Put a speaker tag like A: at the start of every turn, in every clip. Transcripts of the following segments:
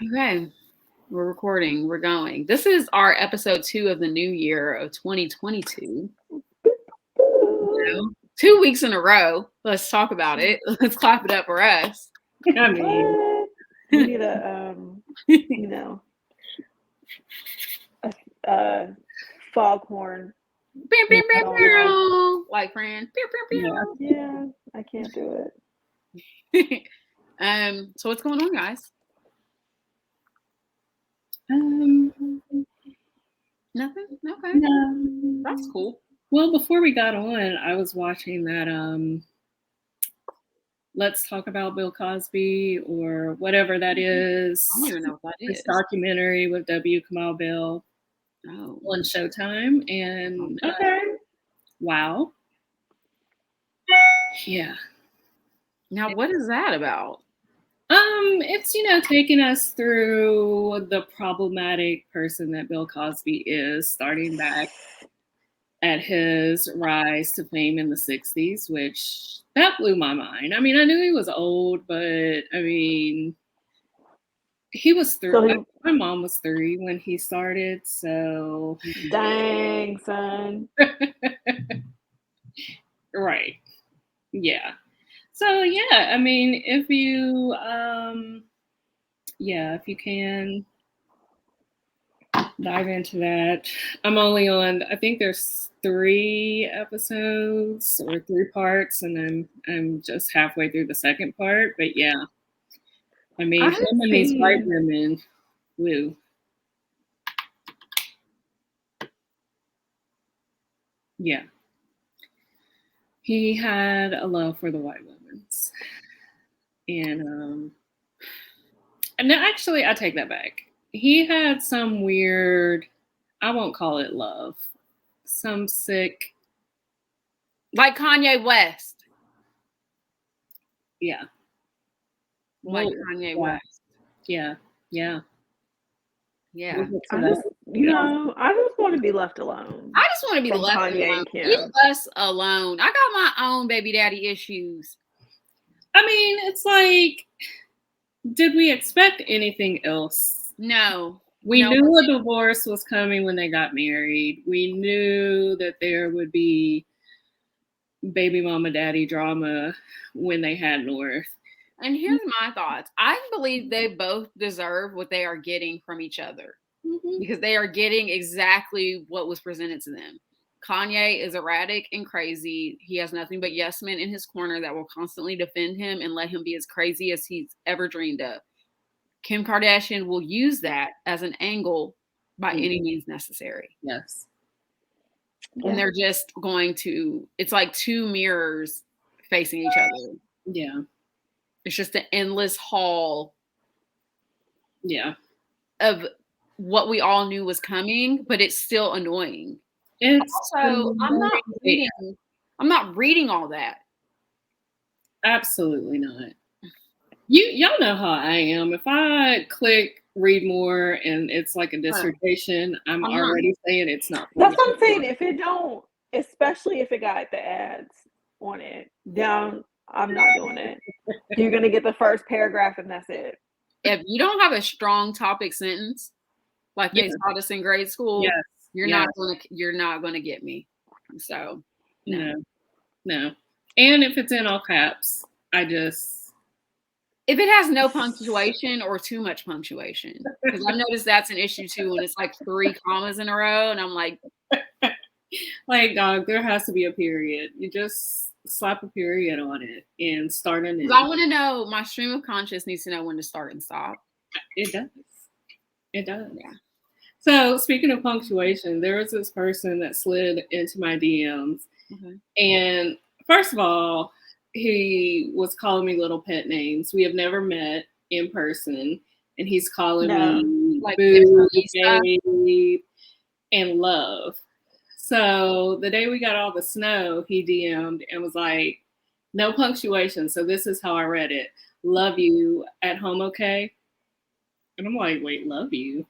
A: Okay, we're recording. We're going. This is our episode 2 of the new year of 2022. You know, 2 weeks in a row. Let's talk about it. Let's clap it up for us.
B: I mean,
C: What? We need you know, a foghorn
A: Pew, pew, pew,
C: going off.
A: pew. Like friends. Pew,
B: yeah.
A: pew,
C: Yeah, I can't do
A: pew. So what's going on, guys?
B: Um,
A: Nothing? Okay.
B: no.
A: That's cool.
B: Well, before we got on, I was watching that Let's Talk About Bill Cosby or whatever that is.
A: I don't even know what that
B: This
A: is.
B: documentary with W. Kamau Bell
A: Oh.
B: on Showtime, and
C: Okay.
B: wow, yeah.
A: Now what is that about?
B: It's taking us through the problematic person that Bill Cosby is, starting back at his rise to fame in the 60s, which that blew my mind. I mean, I knew he was old, but I mean, he was 3.
C: So
B: My mom was 3 when he started, so
C: dang son.
B: right. Yeah. So yeah, I mean, if you if you can dive into that. I'm only on, I think there's 3 episodes or 3 parts, and I'm just halfway through the second part. But yeah, I mean,
C: I've
B: him and these white
C: seen
B: women, woo. Yeah. He had a love for the white women. And actually, I take that back. He had some weird, I won't call it love, some sick,
A: Like Kanye West.
B: yeah.
A: Like
B: Well,
A: Kanye
B: yeah.
A: West.
B: Yeah.
A: Yeah.
C: I just I just want to be left alone.
A: I just want to be
C: From
A: left
C: Kanye
A: alone.
C: and Kim.
A: Leave us alone. I got my own baby daddy issues.
B: I mean, it's like, did we expect anything else?
A: No.
B: We knew a divorce was coming when they got married. We knew that there would be baby mama daddy drama when they had North.
A: And here's my thoughts. I believe they both deserve what they are getting from each other.
B: Mm-hmm.
A: Because they are getting exactly what was presented to them. Kanye is erratic and crazy. He has nothing but yes men in his corner that will constantly defend him and let him be as crazy as he's ever dreamed of. Kim Kardashian will use that as an angle by any means necessary.
B: Yes.
A: And they're just going to, it's like 2 mirrors facing each other.
B: Yeah.
A: It's just an endless hall.
B: Yeah.
A: Of what we all knew was coming, but it's still annoying.
B: It's
A: also, I'm not reading all that.
B: Absolutely not. Y'all know how I am. If I click read more and it's like a dissertation, I'm already saying it's not.
C: That's what I'm saying. If it don't, especially if it got the ads on it, down, I'm not doing it. You're gonna get the first paragraph and that's it.
A: If you don't have a strong topic sentence, like they taught us in grade school, you're not gonna get me. So
B: no. And if it's in all caps,
A: if it has no punctuation or too much punctuation, because I've noticed that's an issue too when it's like 3 commas in a row, and I'm like,
B: dog, there has to be a period. You just slap a period on it and start a new.
A: I want to know, my stream of conscious needs to know when to start and stop.
B: It does.
A: Yeah.
B: So speaking of punctuation, there was this person that slid into my DMs, and first of all, he was calling me little pet names. We have never met in person, and he's calling me
A: like
B: boo, babe, and love. So the day we got all the snow, he DM'd and was like, no punctuation. So this is how I read it. Love you, at home okay? And I'm like, wait, love you?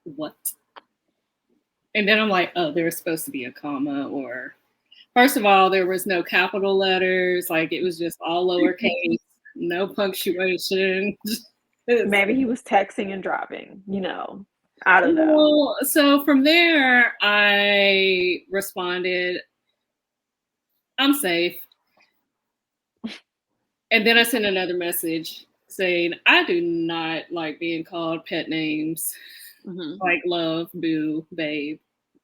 B: What? And then I'm like, oh, there's supposed to be a comma, or first of all, there was no capital letters. Like, it was just all lowercase, no punctuation.
C: Maybe he was texting and driving, I don't know.
B: Well, so from there, I responded, I'm safe. And then I sent another message saying, I do not like being called pet names like love, boo, babe,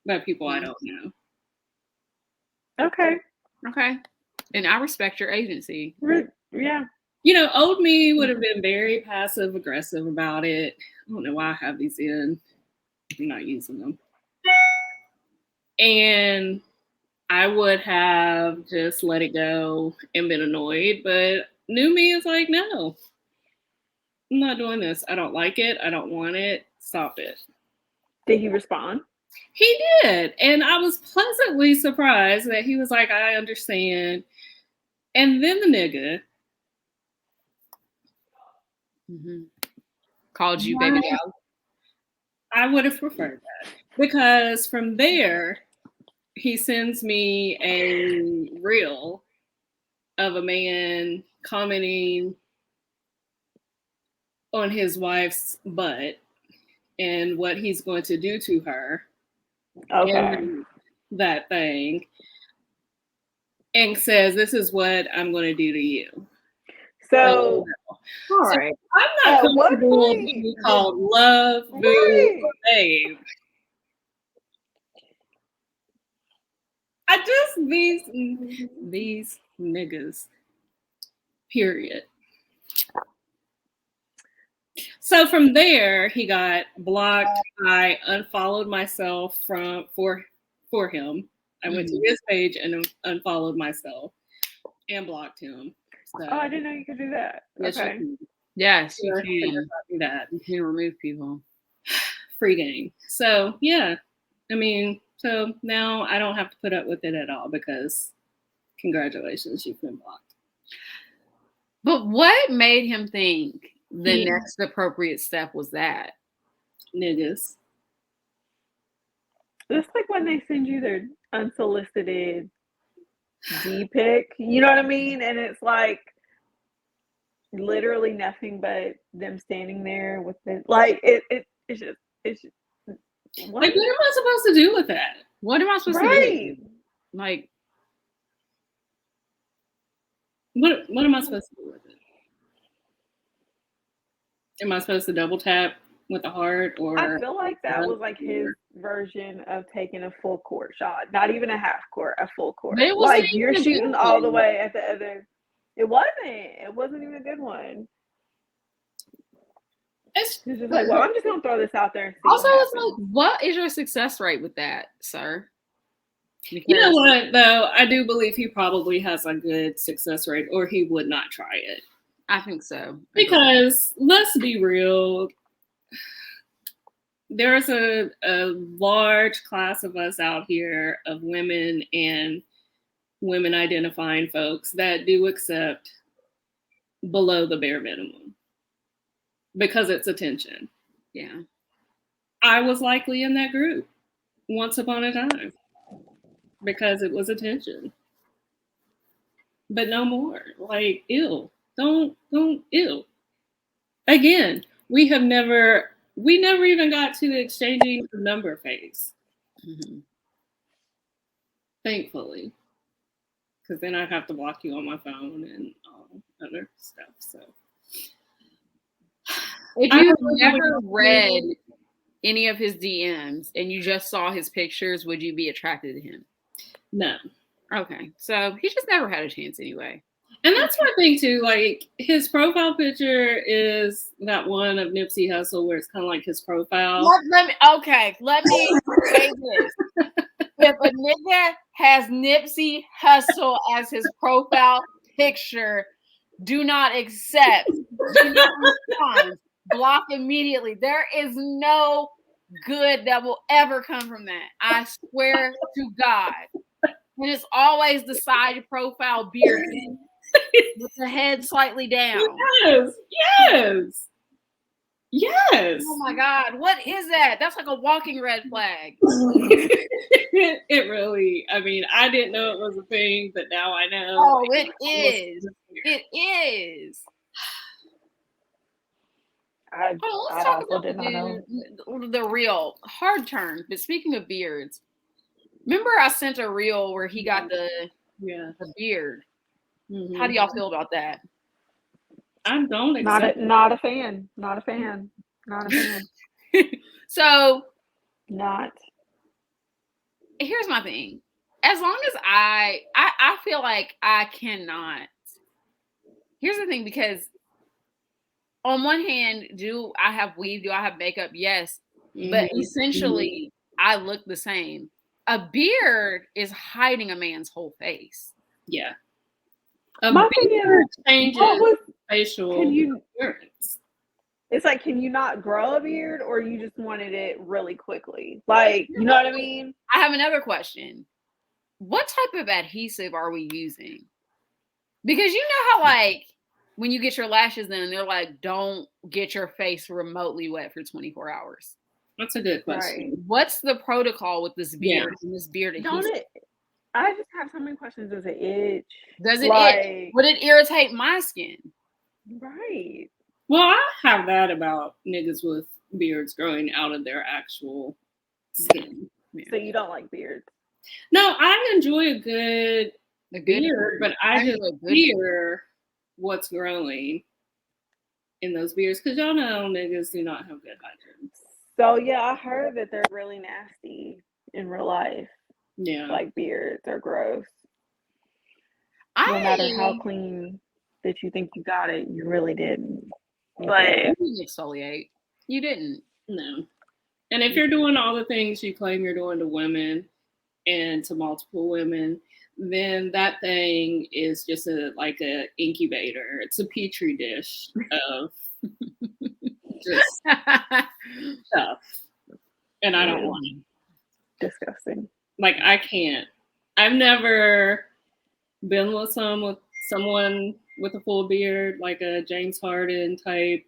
B: by people I don't know.
C: Okay.
A: And I respect your agency.
C: Yeah.
B: Old me would have been very passive aggressive about it. I don't know why I have these in. I'm not using them. And I would have just let it go and been annoyed, but new me is like, no, I'm not doing this. I don't like it. I don't want it. Stop it.
C: Did he respond?
B: He did. And I was pleasantly surprised that he was like, I understand. And then the nigga
A: called you baby doll.
B: I would have preferred that. Because from there, he sends me a reel of a man commenting on his wife's butt and what he's going to do to her.
C: Okay.
B: And that thing. And says, this is what I'm going to do to you.
C: So
A: all right.
B: I'm not comfortable being called love, boo, or babe. I just, these niggas, period. So from there, he got blocked. I unfollowed myself for him. I went to his page and unfollowed myself and blocked him. So,
C: I didn't know you could do that. Okay.
A: Yes, you can.
B: Do that.
A: You can remove people.
B: Free game. So yeah, I mean, so now I don't have to put up with it at all because congratulations, you've been blocked.
A: But what made him think the next appropriate step was that?
B: Niggas.
C: It's like when they send you their unsolicited D-pic, you know what I mean? And it's like literally nothing but them standing there with the it's just
B: what? Like, what am I supposed to do with that?
A: What am I supposed to do? Like,
B: what am I supposed to do with it? Am I supposed to double tap with a heart? Or
C: I feel like that was like his version of taking a full court shot, not even a half court, a full court. Like you're shooting all the way at the other. It wasn't even a good one. It's just like, well, I'm just gonna throw this out there. And see
A: also, it's like, what is your success rate with that, sir?
B: Because, you know what, though? I do believe he probably has a good success rate, or he would not try it.
A: I think so.
B: Because let's be real, there's a large class of us out here of women and women identifying folks that do accept below the bare minimum because it's attention.
A: Yeah.
B: I was likely in that group once upon a time because it was attention. But no more. Like, ew. Don't, ew. Again, we never even got to the exchanging the number phase. Thankfully. Because then I'd have to block you on my phone and all other stuff. So
A: if you never read any of his DMs and you just saw his pictures, would you be attracted to him?
B: No.
A: Okay. So he just never had a chance anyway.
B: And that's one thing too, like his profile picture is that one of Nipsey Hussle where it's kind of like his profile.
A: Let me say this. If a nigga has Nipsey Hussle as his profile picture, do not accept, do not respond, block immediately. There is no good that will ever come from that. I swear to God. And it's always the side profile beard with the head slightly down.
B: Yes.
A: Oh my God. What is that? That's like a walking red flag.
B: It really, I mean, I didn't know it was a thing, but now I know.
A: Oh, it is. It is.
C: I
A: let's talk
C: also
A: about
C: did not know.
A: the reel. Hard turn. But speaking of beards, remember I sent a reel where he got the beard.
B: Mm-hmm.
A: How do y'all feel about that?
B: I don't
C: accept not a fan. Not a fan. Not a fan.
A: So
C: not.
A: Here's my thing. As long as I feel like I cannot. Here's the thing, because on one hand, do I have weave? Do I have makeup? Yes. But essentially, I look the same. A beard is hiding a man's whole face.
B: Yeah.
C: My thing is,
B: changes facial
C: appearance. It's like, can you not grow a beard, or you just wanted it really quickly? Like, you know what I mean?
A: I have another question. What type of adhesive are we using? Because you know how, like, when you get your lashes done, they're like, don't get your face remotely wet for 24 hours.
B: That's a good question.
C: Right.
A: What's the protocol with this beard and this beard adhesive?
C: I just have so many questions. Does it itch?
A: Does it itch? Would it irritate my skin?
C: Right.
B: Well, I have that about niggas with beards growing out of their actual skin.
C: So you don't like beards?
B: No, I enjoy a good beard, but I just fear what's growing in those beards, because y'all know niggas do not have good hygiene.
C: So yeah, I heard that they're really nasty in real life.
B: Yeah.
C: Like beards are gross. No matter how clean that you think you got it, you really didn't. But
A: you didn't exfoliate. You didn't.
B: No. And if you're doing all the things you claim you're doing to women and to multiple women, then that thing is just like a incubator. It's a petri dish of just stuff. And I don't want it.
C: Disgusting.
B: Like, I can't. I've never been with someone with a full beard, like a James Harden type.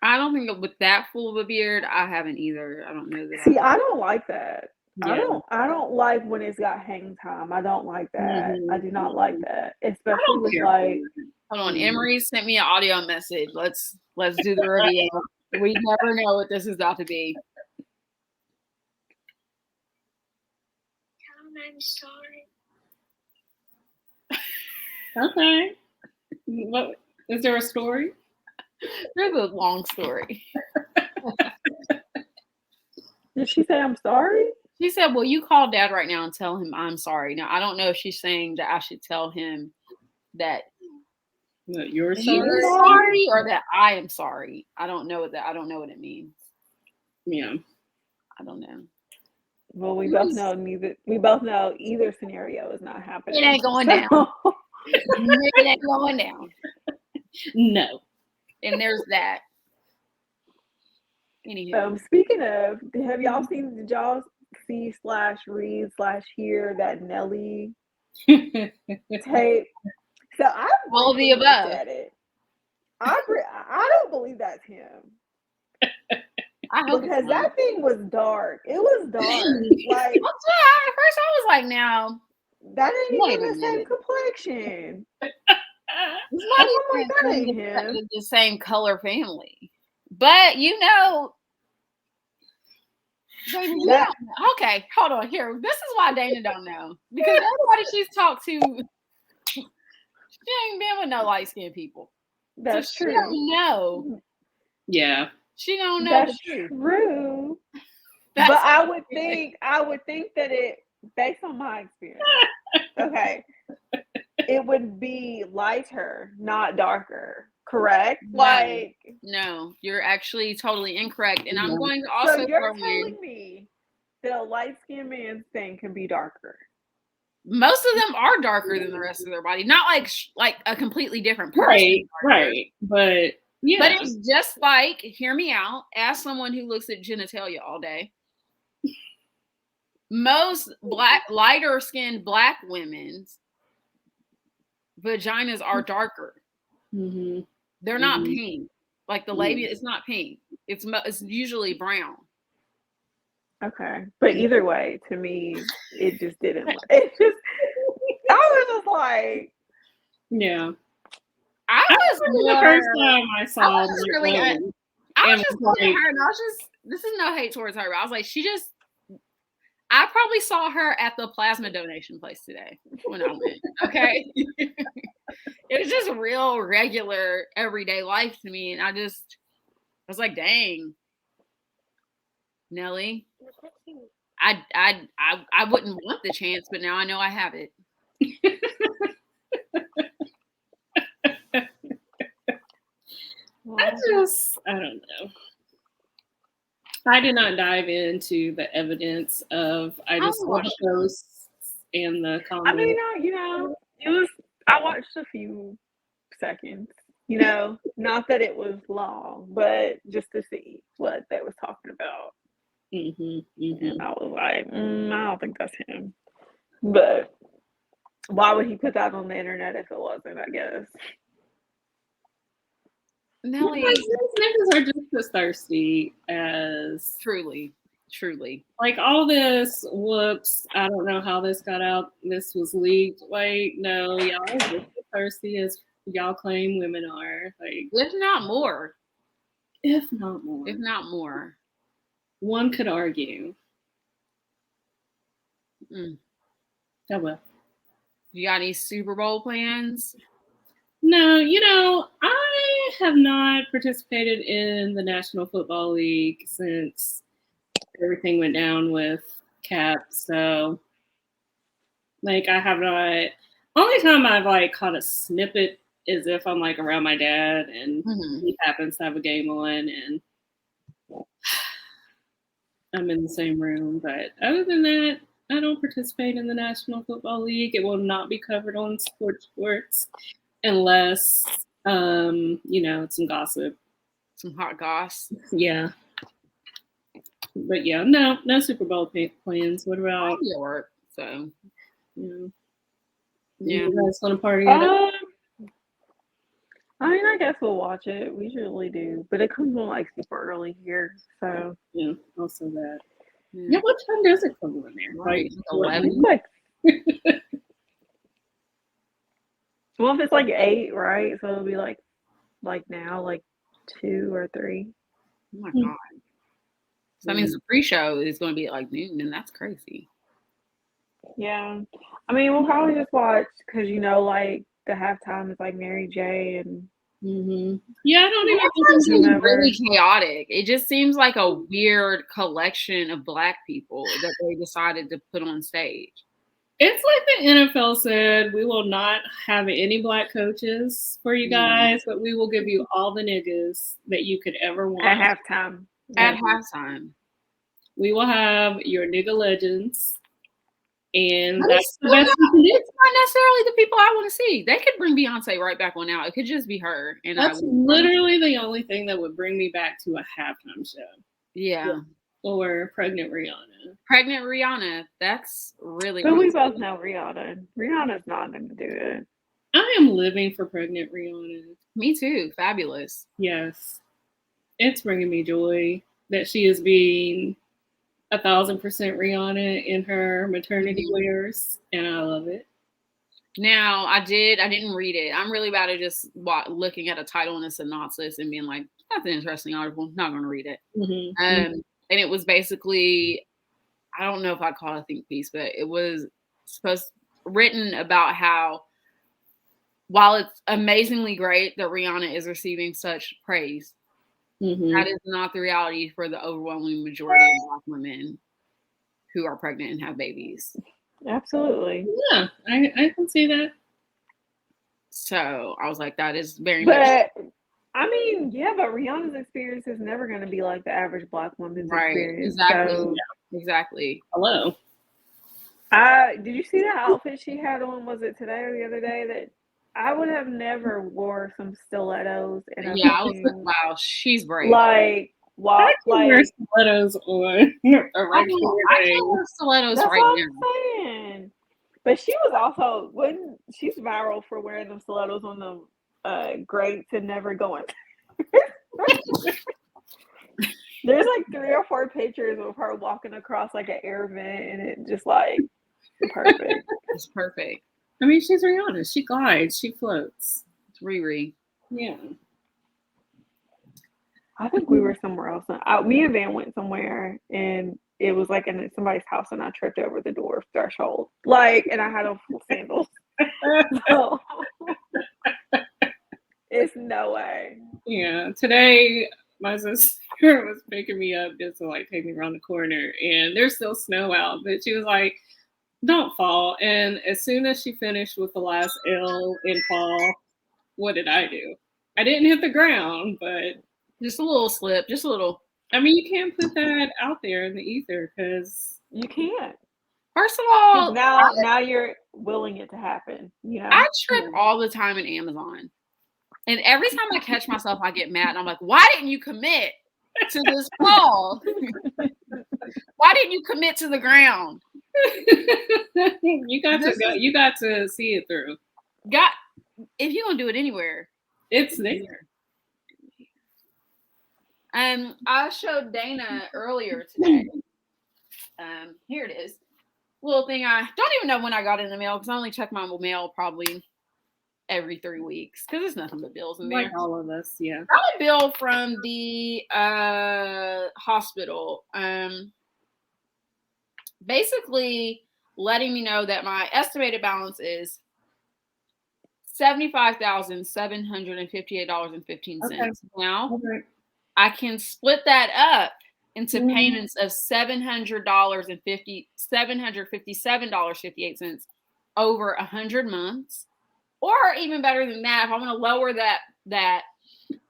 A: I don't think with that full of a beard, I haven't either. I don't know that.
C: See, I don't like that. Yeah. I don't like when it's got hang time. I don't like that. I do not like that. Especially with like,
A: hold on, Emery sent me an audio message. Let's do the review. We never know what this is about to be.
D: I'm sorry.
B: Okay. What is there a story?
A: There's a long story.
C: Did she say I'm sorry?
A: She said, well, you call Dad right now and tell him I'm sorry. Now, I don't know if she's saying that I should tell him that
B: you're
A: sorry or that I am sorry. I don't know what it means.
B: Yeah.
A: I don't know.
C: Well, we both know either scenario is not happening.
A: It ain't going down. It ain't going down.
B: No.
A: And there's that.
C: Anywho. Speaking of, did y'all see /read/hear that Nelly tape? So I
A: all of the above.
C: At it. I don't believe that's him.
A: I hope
C: because that thing was dark. It was dark. Like
A: at first I was like, now
C: that ain't even the same complexion.
A: It's not even the same color family. But okay, hold on here. This is why Dana don't know. Because everybody she's talked to, she ain't been with no light-skinned people.
C: That's true.
A: She don't know.
B: Yeah.
A: She don't know.
C: That's true. But I would think that it, based on my experience, okay, it would be lighter, not darker. Correct? Like,
A: no, you're actually totally incorrect. And I'm going to also.
C: So you're telling me that a light-skinned man's thing can be darker.
A: Most of them are darker than the rest of their body. Not like a completely different person.
B: Right. But yeah.
A: But it's just like, hear me out, ask someone who looks at genitalia all day. Most lighter skinned black women's vaginas are darker.
B: Mm-hmm.
A: They're not pink. Like the labia, it's not pink. It's usually brown.
C: Okay, but either way, to me, it just didn't. It just, I was just like,
B: yeah.
A: I was
B: the first time I saw.
A: I
B: And
A: was just
B: was
A: looking at
B: like,
A: her, and I was just, this is no hate towards her, but I was like, I probably saw her at the plasma donation place today when I went. Okay. It was just real regular everyday life to me. And I was like, dang, Nelly, I wouldn't want the chance, but now I know I have it.
B: I don't know. I did not dive into the evidence of. I just saw the posts and the comments.
C: I mean, it was. I watched a few seconds. Not that it was long, but just to see what they was talking about. And I was like, I don't think that's him. But why would he put that on the internet if it wasn't? I guess.
A: Nelly,
B: these niggas are just as thirsty as
A: truly.
B: Like all this, whoops, I don't know how this got out. This was leaked. Wait, no, y'all are just as thirsty as y'all claim women are. Like,
A: if not more.
B: If not more. One could argue. Oh well.
A: You got any Super Bowl plans?
B: No, I have not participated in the National Football League since everything went down with Cap. So, like, I have not. Only time I've like caught a snippet is if I'm like around my dad and he happens to have a game on and I'm in the same room. But other than that, I don't participate in the National Football League. It will not be covered on sports unless, some gossip.
A: Some hot goss.
B: Yeah. But yeah, no Super Bowl plans. What about
A: your work? So,
B: yeah.
C: You
B: guys want to party?
C: I mean, I guess we'll watch it. We usually do, but it comes on like super early here, so
B: yeah. Also that. Yeah, what time does it come on there?
A: Right, 11.
C: Well, if it's like 8, right? So it'll be like now, like 2 or 3.
A: Oh my god! So that means the pre-show is going to be at like noon, and that's crazy.
C: Yeah, I mean, we'll probably just watch because like the halftime is like Mary J. and.
B: Yeah, I don't even
A: think it's really chaotic. It just seems like a weird collection of Black people that they decided to put on stage.
B: It's like the NFL said, we will not have any Black coaches for you guys, but we will give you all the niggas that you could ever want.
C: At halftime.
A: At halftime.
B: We will have your nigga legends. And
A: that's the best we can do. It's not necessarily the people I want to see. They could bring Beyonce right back on now. It could just be her. And
B: that's literally the only thing that would bring me back to a halftime show.
A: Yeah.
B: Or Pregnant Rihanna.
A: Pregnant Rihanna. That's really
C: But we both know Rihanna. Rihanna's not going to do it.
B: I am living for Pregnant Rihanna.
A: Me too. Fabulous.
B: Yes. It's bringing me joy that she is being 1,000% Rihanna in her maternity wears, and I love it.
A: Now, I didn't read it. I'm really bad at just looking at a title and a synopsis and being like, that's an interesting article. Not going to read it. And it was basically, I don't know if I'd call it a think piece, but it was written about how while it's amazingly great that Rihanna is receiving such praise, that is not the reality for the overwhelming majority of Black women who are pregnant and have babies.
C: Absolutely.
B: Yeah, I can see that.
A: So I was like, that is very
C: much. I mean, yeah, but Rihanna's experience is never going to be like the average Black woman's experience.
A: Exactly.
C: So,
A: exactly.
B: Hello.
C: Did you see the outfit she had on? Was it today or the other day that I would have never wore some stilettos and
A: I was like, wow, she's brave.
C: Like,
B: I can wear stilettos on a regular
A: I can't wear stilettos
C: That's
A: right
C: what
A: now.
C: I'm saying. But she was also she's viral for wearing them stilettos on the grates and never going. There's like 3 or 4 pictures of her walking across like an air vent, and it just like perfect.
A: It's perfect.
B: I mean, she's Rihanna. She glides. She floats.
A: It's Riri.
B: Yeah.
C: I think we were somewhere else. Me and Van went somewhere, and it was like in somebody's house, and I tripped over the door threshold, like, and I had on full sandals. So it's no way.
B: Yeah. Today, my sister was picking me up just to like take me around the corner, and there's still snow out, but she was like, "Don't fall." And as soon as she finished with the last L in fall, what did I do? I didn't hit the ground, but
A: Just a little slip, just a little.
B: I mean, you can't put that out there in the ether because
C: You can't.
A: First of all,
C: now you're willing it to happen. You know,
A: I trip all the time in Amazon. And every time I catch myself, I get mad. And I'm like, why didn't you commit to this fall? Why didn't you commit to the ground?
B: you got to see it through.
A: If you're gonna do it anywhere,
B: it's there.
A: I showed Dana earlier today. Here it is. Little thing I don't even know when I got in the mail because I only check my mail probably every 3 weeks because there's nothing but bills in there.
B: Like all of us, yeah.
A: I got a bill from the hospital. Basically letting me know that my estimated balance is $75,758.15.
B: Okay.
A: Now,
B: Okay.
A: I can split that up into payments of $757.58 over 100 months, or even better than that, if I want to lower that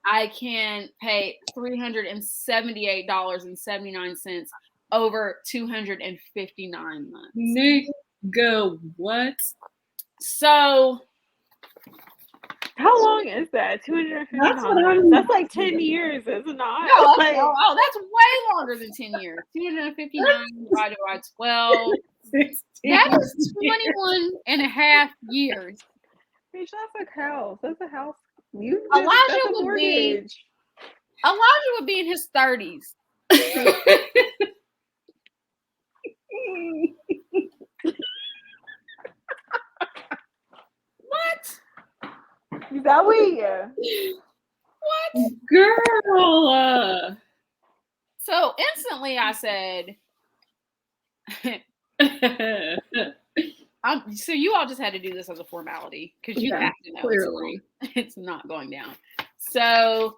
A: I can pay $378.79 over 259 months.
B: Nigga, what?
A: So
C: how long is that? 259. That's like 10 years, is it not?
A: No, that's way longer than 10 years. 259 divided by 12.
B: 16.
A: That is 21 and a half years.
C: Bitch, that's a house. That's a house.
A: Elijah would be in his 30s. What?
C: Is that we?
A: What?
B: Girl.
A: So instantly I said, so you all just had to do this as a formality because you have to know
B: clearly
A: it's not going down. So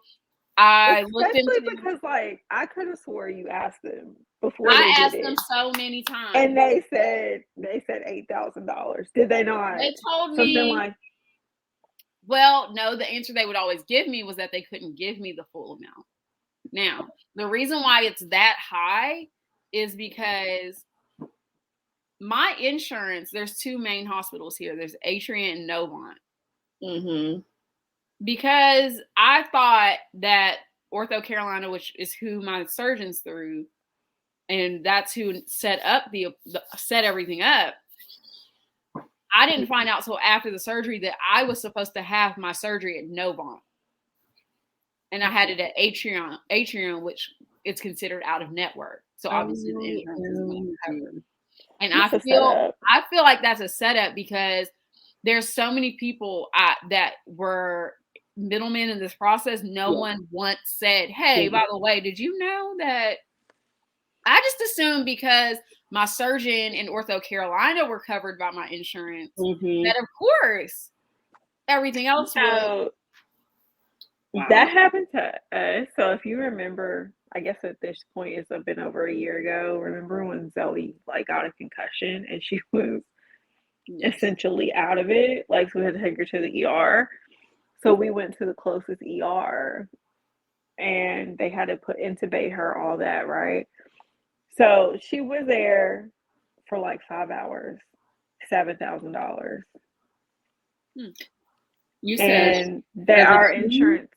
A: I looked into
C: because like I could have swore you asked them before.
A: I asked them so many times,
C: and they said $8,000. Did they not?
A: They told
C: something
A: me
C: like.
A: Well, no. The answer they would always give me was that they couldn't give me the full amount. Now, the reason why it's that high is because my insurance, there's two main hospitals here. There's Atrium and Novant.
B: Mm-hmm.
A: Because I thought that Ortho Carolina, which is who my surgeon's through, and that's who set everything up. I didn't find out till after the surgery that I was supposed to have my surgery at Novant. And I had it at Atrium, which it's considered out of network. So obviously the insurance is going to cover. And I feel like that's a setup because there's so many people that were middlemen in this process. No one once said, hey, by the way, did you know that? I just assumed because my surgeon in Ortho Carolina were covered by my insurance, that of course everything else would.
C: Wow. That happened to us. So if you remember, I guess at this point it's been over a year ago. Remember when Zoe got a concussion and she was essentially out of it? So we had to take her to the ER. So we went to the closest ER and they had to intubate her, all that, right? So she was there for 5 hours, $7,000.
B: You said
C: and that our insurance,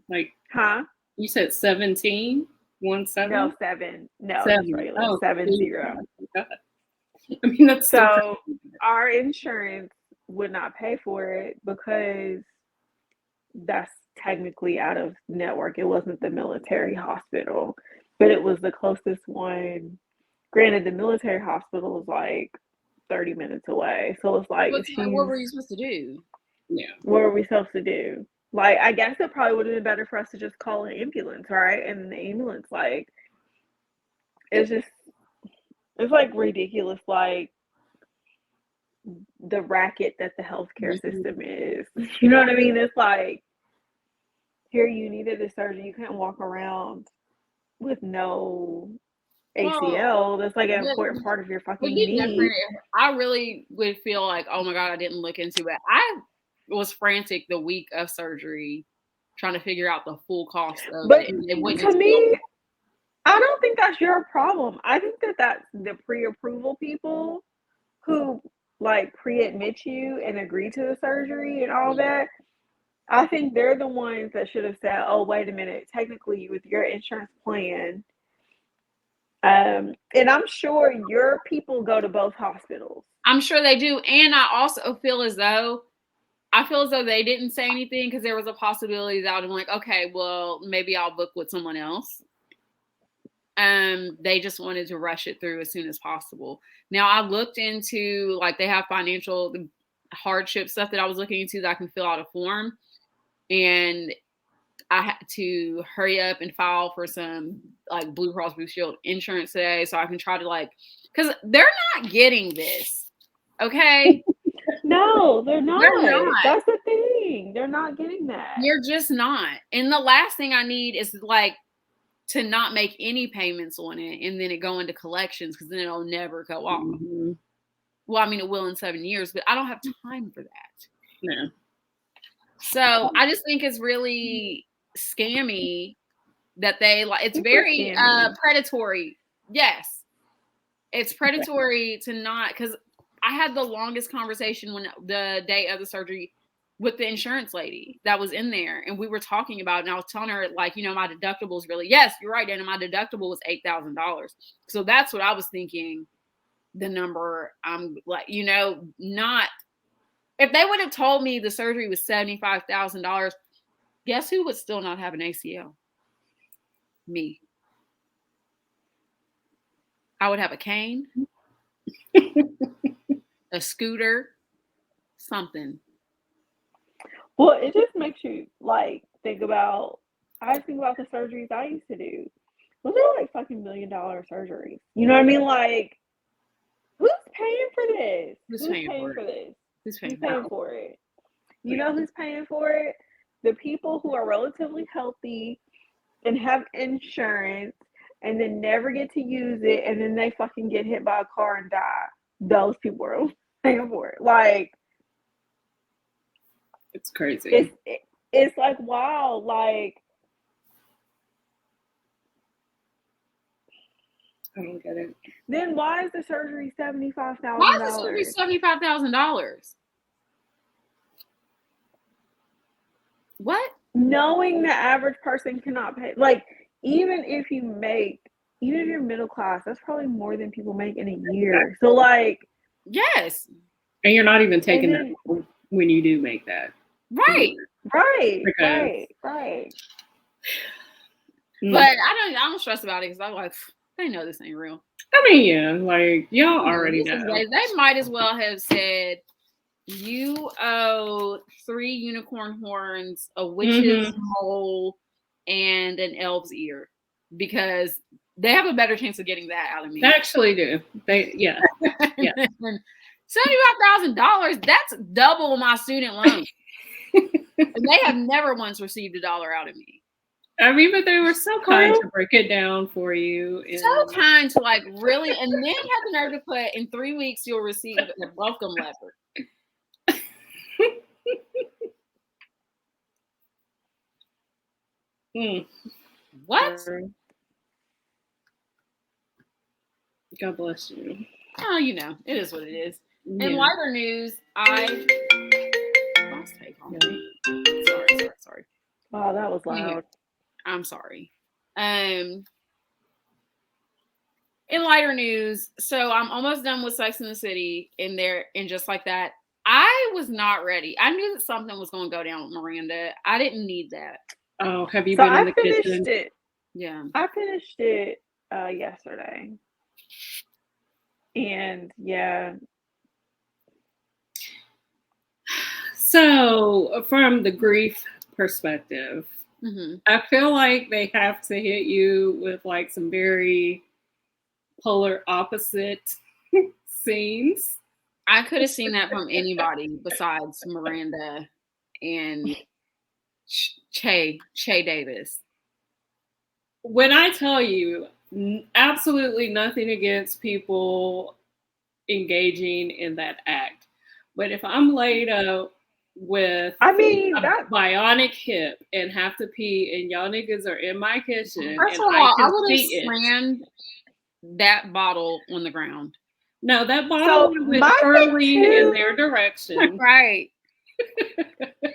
B: You said 17? 17?
C: No, 7. No,
B: 7.
C: Right, 70.
B: I mean, that's
C: so our insurance would not pay for it because that's technically out of network. It wasn't the military hospital, but it was the closest one. Granted, the military hospital is 30 minutes away. So it's
A: what were you supposed to do?
B: Yeah.
C: What were we supposed to do? Like, I guess it probably would have been better for us to just call an ambulance, right? And the ambulance, like, it's like ridiculous, like the racket that the healthcare system is. You know what I mean? It's like, here you needed a surgery, you can't walk around with no ACL. That's like an important part of your fucking knee.
A: I really would feel like, oh my God, I didn't look into it. I was frantic the week of surgery trying to figure out the full cost of it.
C: To me, I don't think that's your problem. I think that's the pre-approval people who like pre-admit you and agree to the surgery and all that. I think they're the ones that should have said, oh, wait a minute, technically with your insurance plan. And I'm sure your people go to both hospitals.
A: I'm sure they do. And I also feel as though they didn't say anything because there was a possibility that I'm like, okay, well, maybe I'll book with someone else. They just wanted to rush it through as soon as possible. Now I looked into, like, they have financial hardship stuff that I was looking into that I can fill out a form, and I had to hurry up and file for some like Blue Cross Blue Shield insurance today, so I can try to, like, because they're not getting this, okay?
C: No, they're not. That's the thing. They're not getting that.
A: You're just not. And the last thing I need is like to not make any payments on it and then it go into collections, because then it'll never go off.
B: Mm-hmm.
A: Well, I mean, it will in 7 years, but I don't have time for that.
B: No.
A: So I just think it's really scammy that they, like, it's very predatory. Yes. It's predatory to not, because I had the longest conversation when the day of the surgery with the insurance lady that was in there, and we were talking about it, and I was telling her, like, you know, my deductible is really, yes, you're right, Dana, my deductible was $8,000. So that's what I was thinking. The number, I'm like, you know, not, if they would have told me the surgery was $75,000, guess who would still not have an ACL? Me. I would have a cane, a scooter, something.
C: Well, it just makes you like think about the surgeries I used to do. Those are like fucking $1 million surgeries. You know what I mean? Like, who's paying for this?
A: Who's paying for
C: this?
A: Who's
C: paying for it? You know who's paying for it? The people who are relatively healthy and have insurance and then never get to use it, and then they fucking get hit by a car and die. Those people are paying for it. Like,
B: it's crazy.
C: It's like, wow, like,
B: I don't get it.
C: Then why is the surgery $75,000?
A: Why is the surgery $75,000? What?
C: Knowing the average person cannot pay, like, even if you're middle class, that's probably more than people make in a year. So, like,
A: yes.
B: And you're not even taking that when you do make that.
A: Right.
C: Right.
A: But I don't stress about it because I'm like, they know this ain't real.
B: I mean, yeah, like, y'all already know.
A: They might as well have said, you owe 3 unicorn horns, a witch's mole, and an elf's ear, because they have a better chance of getting that out of me.
B: They actually do. Yeah.
A: $75,000, that's double my student loan. And they have never once received $1 out of me.
B: I mean, but they were so kind to break it down for you.
A: So kind to, like, really, and then have the nerve to put, in 3 weeks you'll receive a welcome letter. What?
B: God bless you.
A: Oh, you know, it is what it is. Yeah. In lighter news, Sorry.
C: Wow, that was loud.
A: I'm sorry. In lighter news, so I'm almost done with Sex and the City and just like that. I was not ready. I knew that something was going to go down with Miranda. I didn't need that.
B: Oh, have you been in the kitchen? I
C: finished it.
A: Yeah.
C: I finished it yesterday. And yeah.
B: So from the grief perspective.
A: Mm-hmm.
B: I feel like they have to hit you with like some very polar opposite scenes.
A: I could have seen that from anybody besides Miranda and Che Davis.
B: When I tell you, absolutely nothing against people engaging in that act, but if I'm laid up with
C: I mean,
B: a
C: that
B: bionic hip and have to pee, and y'all niggas are in my kitchen,
A: First
B: and
A: of
B: I
A: all, I
B: can
A: would have
B: see it.
A: slammed that bottle on the ground.
B: No, that bottle
C: So,
B: went
C: my thing
B: hurling in
C: too-
B: their direction.
A: Right.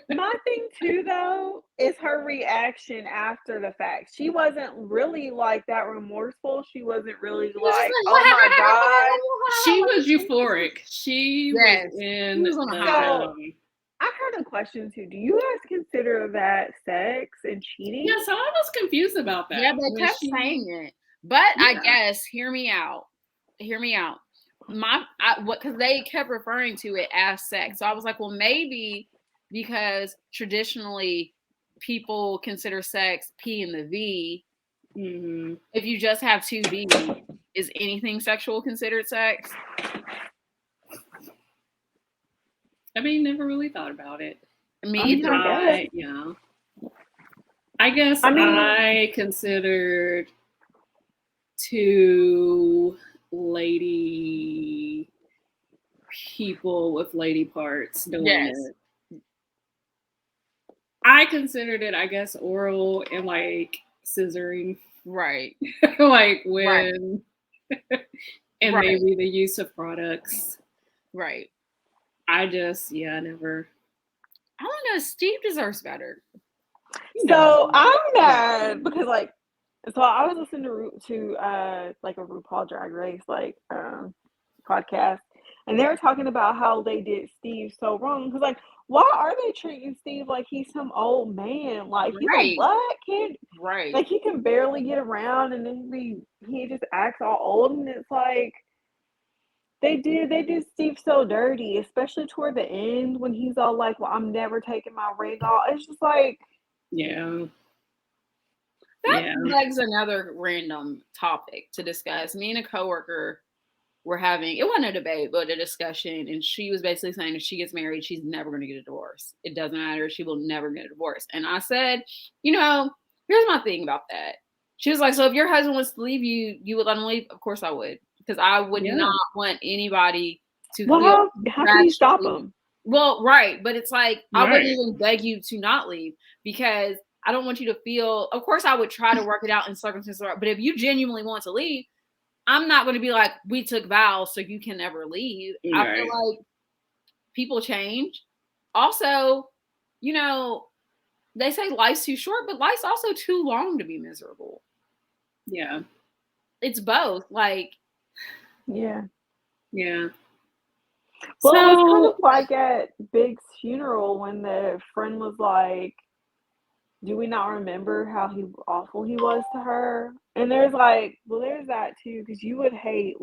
C: My thing too, though, is her reaction after the fact. She wasn't really like that remorseful. She wasn't really
A: She was just
C: like,
A: like,
C: "Oh my god."
B: She was euphoric. She
A: Yes,
B: was in
A: she was on a
B: the
A: high.
B: zone.
C: I heard a question too. Do you guys consider that sex and cheating?
B: Yeah, so I was confused about that.
A: Yeah, they
B: when
A: kept
B: she-
A: saying it. But I
B: Yeah.
A: guess, hear me out. Because they kept referring to it as sex. So I was like, well, maybe because traditionally people consider sex P and the V.
B: Mhm.
A: If you just have two V's, is anything sexual considered sex?
B: I mean, never really thought about it.
A: Me
C: I mean,
A: either.
C: I guess.
B: Yeah. I guess
C: I mean-
B: I considered two lady people with lady parts doing
A: Yes.
B: it. I considered it, I guess, oral and like scissoring.
A: Right.
B: Like when and
A: Right.
B: maybe the use of products.
A: Right.
B: I just never.
A: I don't know. Steve deserves better.
C: So I'm mad because so I was listening to like a RuPaul Drag Race podcast, and they were talking about how they did Steve so wrong. Because why are they treating Steve like he's some old man? Like he's
A: Right.
C: a black kid.
A: Right.
C: Like he can barely get around, and then he just acts all old, and it's like they do Steve so dirty, especially toward the end when he's all like, "Well, I'm never taking my ring off." It's just like,
B: Yeah.
A: That begs another random topic to discuss. Me and a coworker were having, it wasn't a debate, but a discussion, and she was basically saying if she gets married, she's never going to get a divorce. It doesn't matter. She will never get a divorce. And I said, here's my thing about that. She was like, so if your husband was to leave you, you would let him leave? Of course I would. Because I would not want anybody to
C: well, how can you stop him?
A: Well, right. But it's like, I
B: Right.
A: wouldn't even beg you to not leave because I don't want you to feel, of course I would try to work it out in circumstances, but if you genuinely want to leave, I'm not going to be like, we took vows so you can never leave.
B: Right.
A: I feel like people change. Also, they say life's too short, but life's also too long to be miserable.
B: Yeah.
A: It's both. Like,
C: Yeah.
B: Yeah.
C: Well,
B: So-
C: it was kind of like at Big's funeral when the friend was like, do we not remember how awful he was to her? And there's there's that too, because you would hate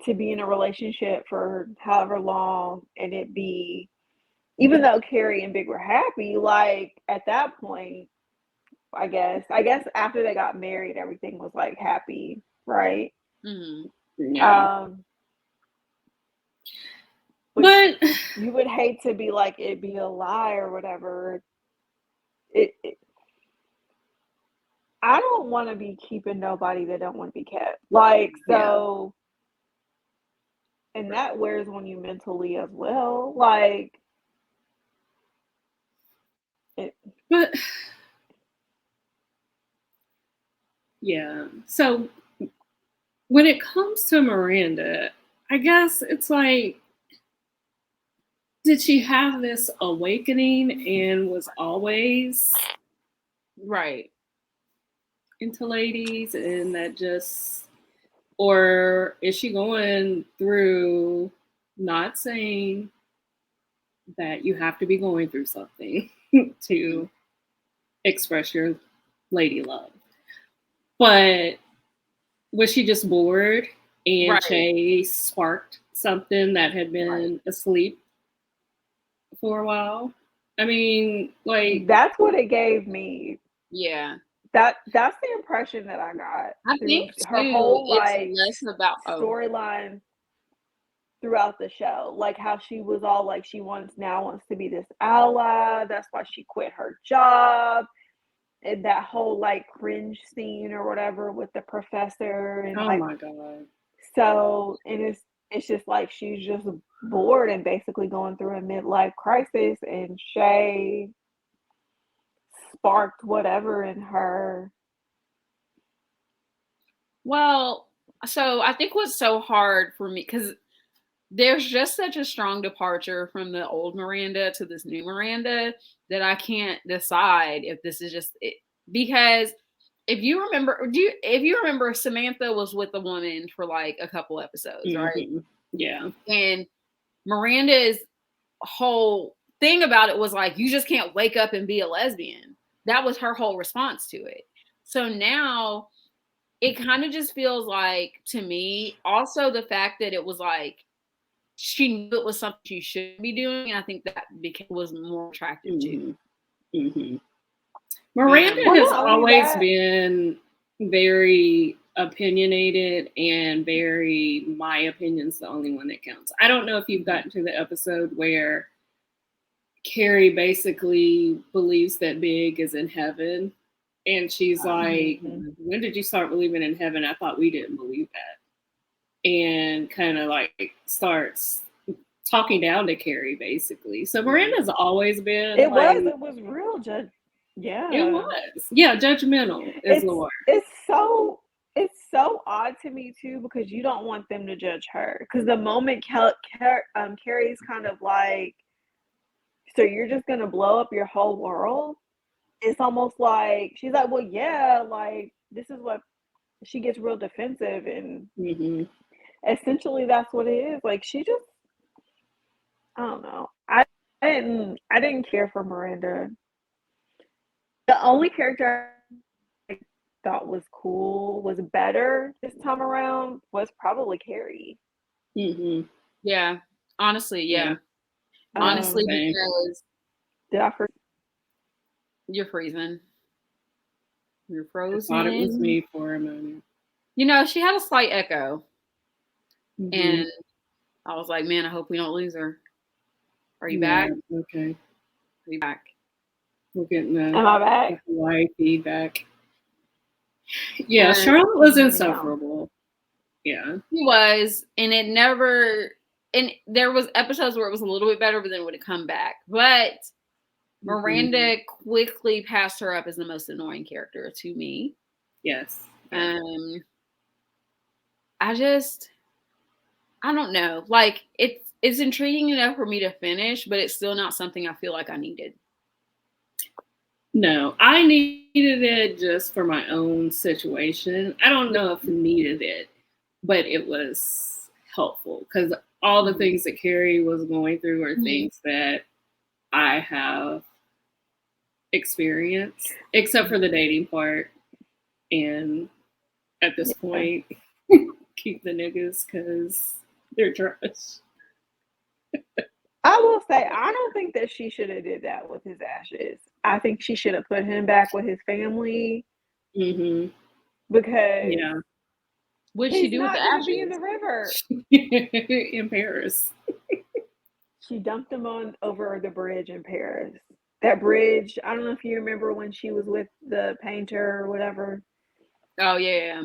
C: to be in a relationship for however long and it be, even though Carrie and Big were happy, at that point, I guess after they got married, everything was happy, right?
A: mm-hmm.
B: Yeah.
C: But
B: But
C: you would hate to be it'd be a lie or whatever. I don't want to be keeping nobody that don't want to be kept. So, and that wears on you mentally as well.
B: But yeah. So when it comes to Miranda, I guess it's like, did she have this awakening and was always
A: Right.
B: into ladies and that just, or is she going through not saying that you have to be going through something to express your lady love? But was she just bored and
A: Right.
B: Chase sparked something that had been asleep for a while? I mean, like,
C: That's what it gave me.
A: Yeah.
C: That's the impression that I got
A: I
C: through
A: think
C: her
A: too,
C: whole
A: it's
C: like
A: less about
C: storyline throughout the show. Like how she was all like she wants to be this ally. That's why she quit her job. And that whole like cringe scene or whatever with the professor and
B: oh
C: like
B: my God.
C: so and it's just like she's just bored and basically going through a midlife crisis and Shay sparked whatever in her.
A: Well, so I think what's so hard for me, because there's just such a strong departure from the old Miranda to this new Miranda that I can't decide if this is just it. Because if you remember Samantha was with a woman for like a couple episodes, right?
B: Mhm. Yeah.
A: And Miranda's whole thing about it was like, you just can't wake up and be a lesbian. That was her whole response to it. So now it kind of just feels like, to me, also the fact that it was like she knew it was something she should be doing, and I think that was more attractive too.
B: Miranda
C: Well,
B: has
C: not only
B: always
C: that-
B: been very opinionated and very, my opinion's the only one that counts. I don't know if you've gotten to the episode where Carrie basically believes that Big is in heaven. And she's like, when did you start believing in heaven? I thought we didn't believe that. And kind of like starts talking down to Carrie, basically. So Miranda's always been
C: It
B: like,
C: was real yeah.
B: It was. Yeah, judgmental is the word.
C: It's so odd to me too because you don't want them to judge her. Because the moment Carrie's kind of like, so you're just gonna blow up your whole world. It's almost like she's like, well, yeah, like this is what she gets real defensive and essentially that's what it is. Like she just, I don't know. I didn't care for Miranda. The only character I thought was cool, was better this time around, was probably Carrie.
A: Yeah, honestly, yeah. Honestly, because
C: did I forget?
A: You're freezing. You're frozen.
B: I thought it was me for a moment.
A: You know, she had a slight echo. And I was like, man, I hope we don't lose her. Are you back?
B: Okay.
A: Are you back?
B: We're getting the
C: Am I back?
B: Hawaii feedback. Yeah, Charlotte was insufferable. Yeah.
A: She was, and it never, and there was episodes where it was a little bit better, but then it would come back. But Miranda quickly passed her up as the most annoying character to me.
B: Yes.
A: I don't know. Like it's intriguing enough for me to finish, but it's still not something I feel like I needed.
B: No, I needed it just for my own situation. I don't know if I needed it, but it was helpful because all the things that Carrie was going through are things that I have experienced, except for the dating part. And at this point, keep the niggas because they're trash.
C: I will say, I don't think that she should have did that with his ashes. I think she should have put him back with his family. Because
A: what'd she do with the ashes?
C: Be in the river
B: in Paris.
C: She dumped him over the bridge in Paris. That bridge, I don't know if you remember when she was with the painter or whatever.
A: Oh yeah.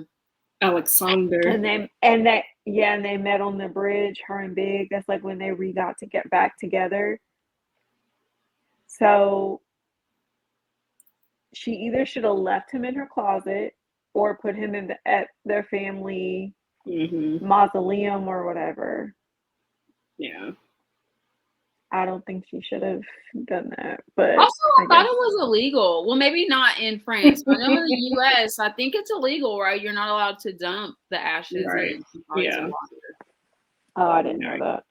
B: Alexander.
C: And they met on the bridge, her and Big. That's like when they got to get back together. So she either should have left him in her closet or put him at their family mausoleum or whatever.
B: Yeah.
C: I don't think she should have done that. But
A: also, I thought it was illegal. Well, maybe not in France, but I know in the U.S., I think it's illegal, right? You're not allowed to dump the ashes.
B: Right.
A: Yeah.
C: Oh, I didn't know that.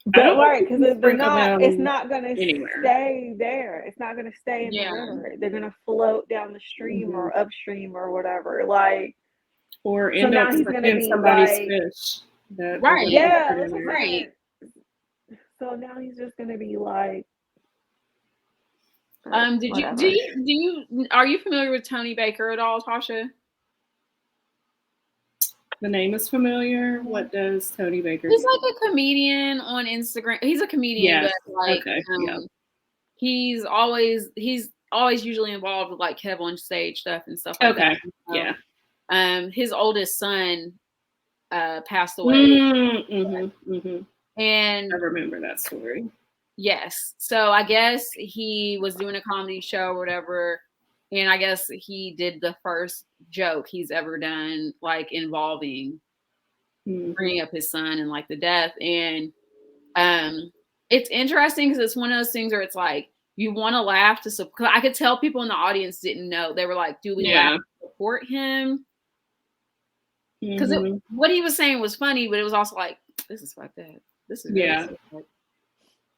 C: But right, because it's not going to stay there. It's not going to stay in the river. They're going to float down the stream or upstream or whatever. Like,
B: or end up in somebody's fish.
C: Right. Yeah. Right. So now he's just going to be like
A: Are you familiar with Tony Baker at all, Tasha?
B: The name is familiar. What does Tony Baker
A: He's
B: do?
A: like a comedian on Instagram. He's a comedian,
B: Yes.
A: but like
B: Okay.
A: he's always usually involved with like Kev on stage stuff and stuff like that.
B: Yeah.
A: His oldest son passed away. And
B: I remember that story.
A: Yes. So I guess he was doing a comedy show or whatever. And I guess he did the first joke he's ever done, like involving bringing up his son and like the death. And it's interesting because it's one of those things where it's like you want to laugh to support. I could tell people in the audience didn't know. They were like, "Do we laugh to support him?" Because what he was saying was funny, but it was also like, "This is fucked up. This is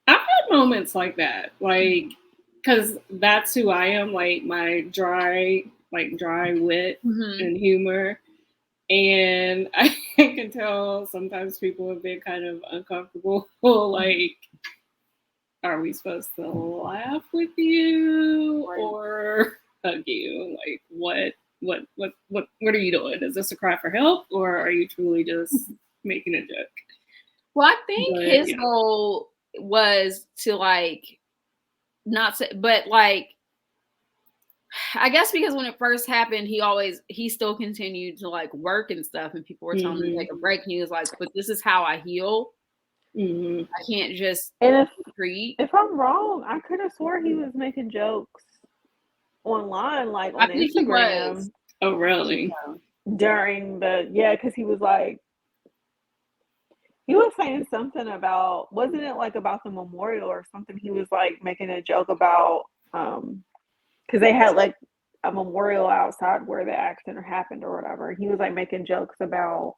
B: I've had moments like that, like, because that's who I am, like my dry wit and humor. And I can tell sometimes people have been kind of uncomfortable, like, are we supposed to laugh with you or hug you? Like, what are you doing? Is this a cry for help, or are you truly just making a joke?
A: Well, I think his goal was to like not say, but like I guess because when it first happened, he still continued to like work and stuff, and people were telling him to take a break, and he was like, "But this is how I heal. I can't just treat."
C: If I'm wrong, I could have swore he was making jokes online, like on Instagram.
B: Oh, really?
C: During because he was like. He was saying something about, wasn't it like about the memorial or something? He was like making a joke about, because they had like a memorial outside where the accident happened or whatever. He was like making jokes about,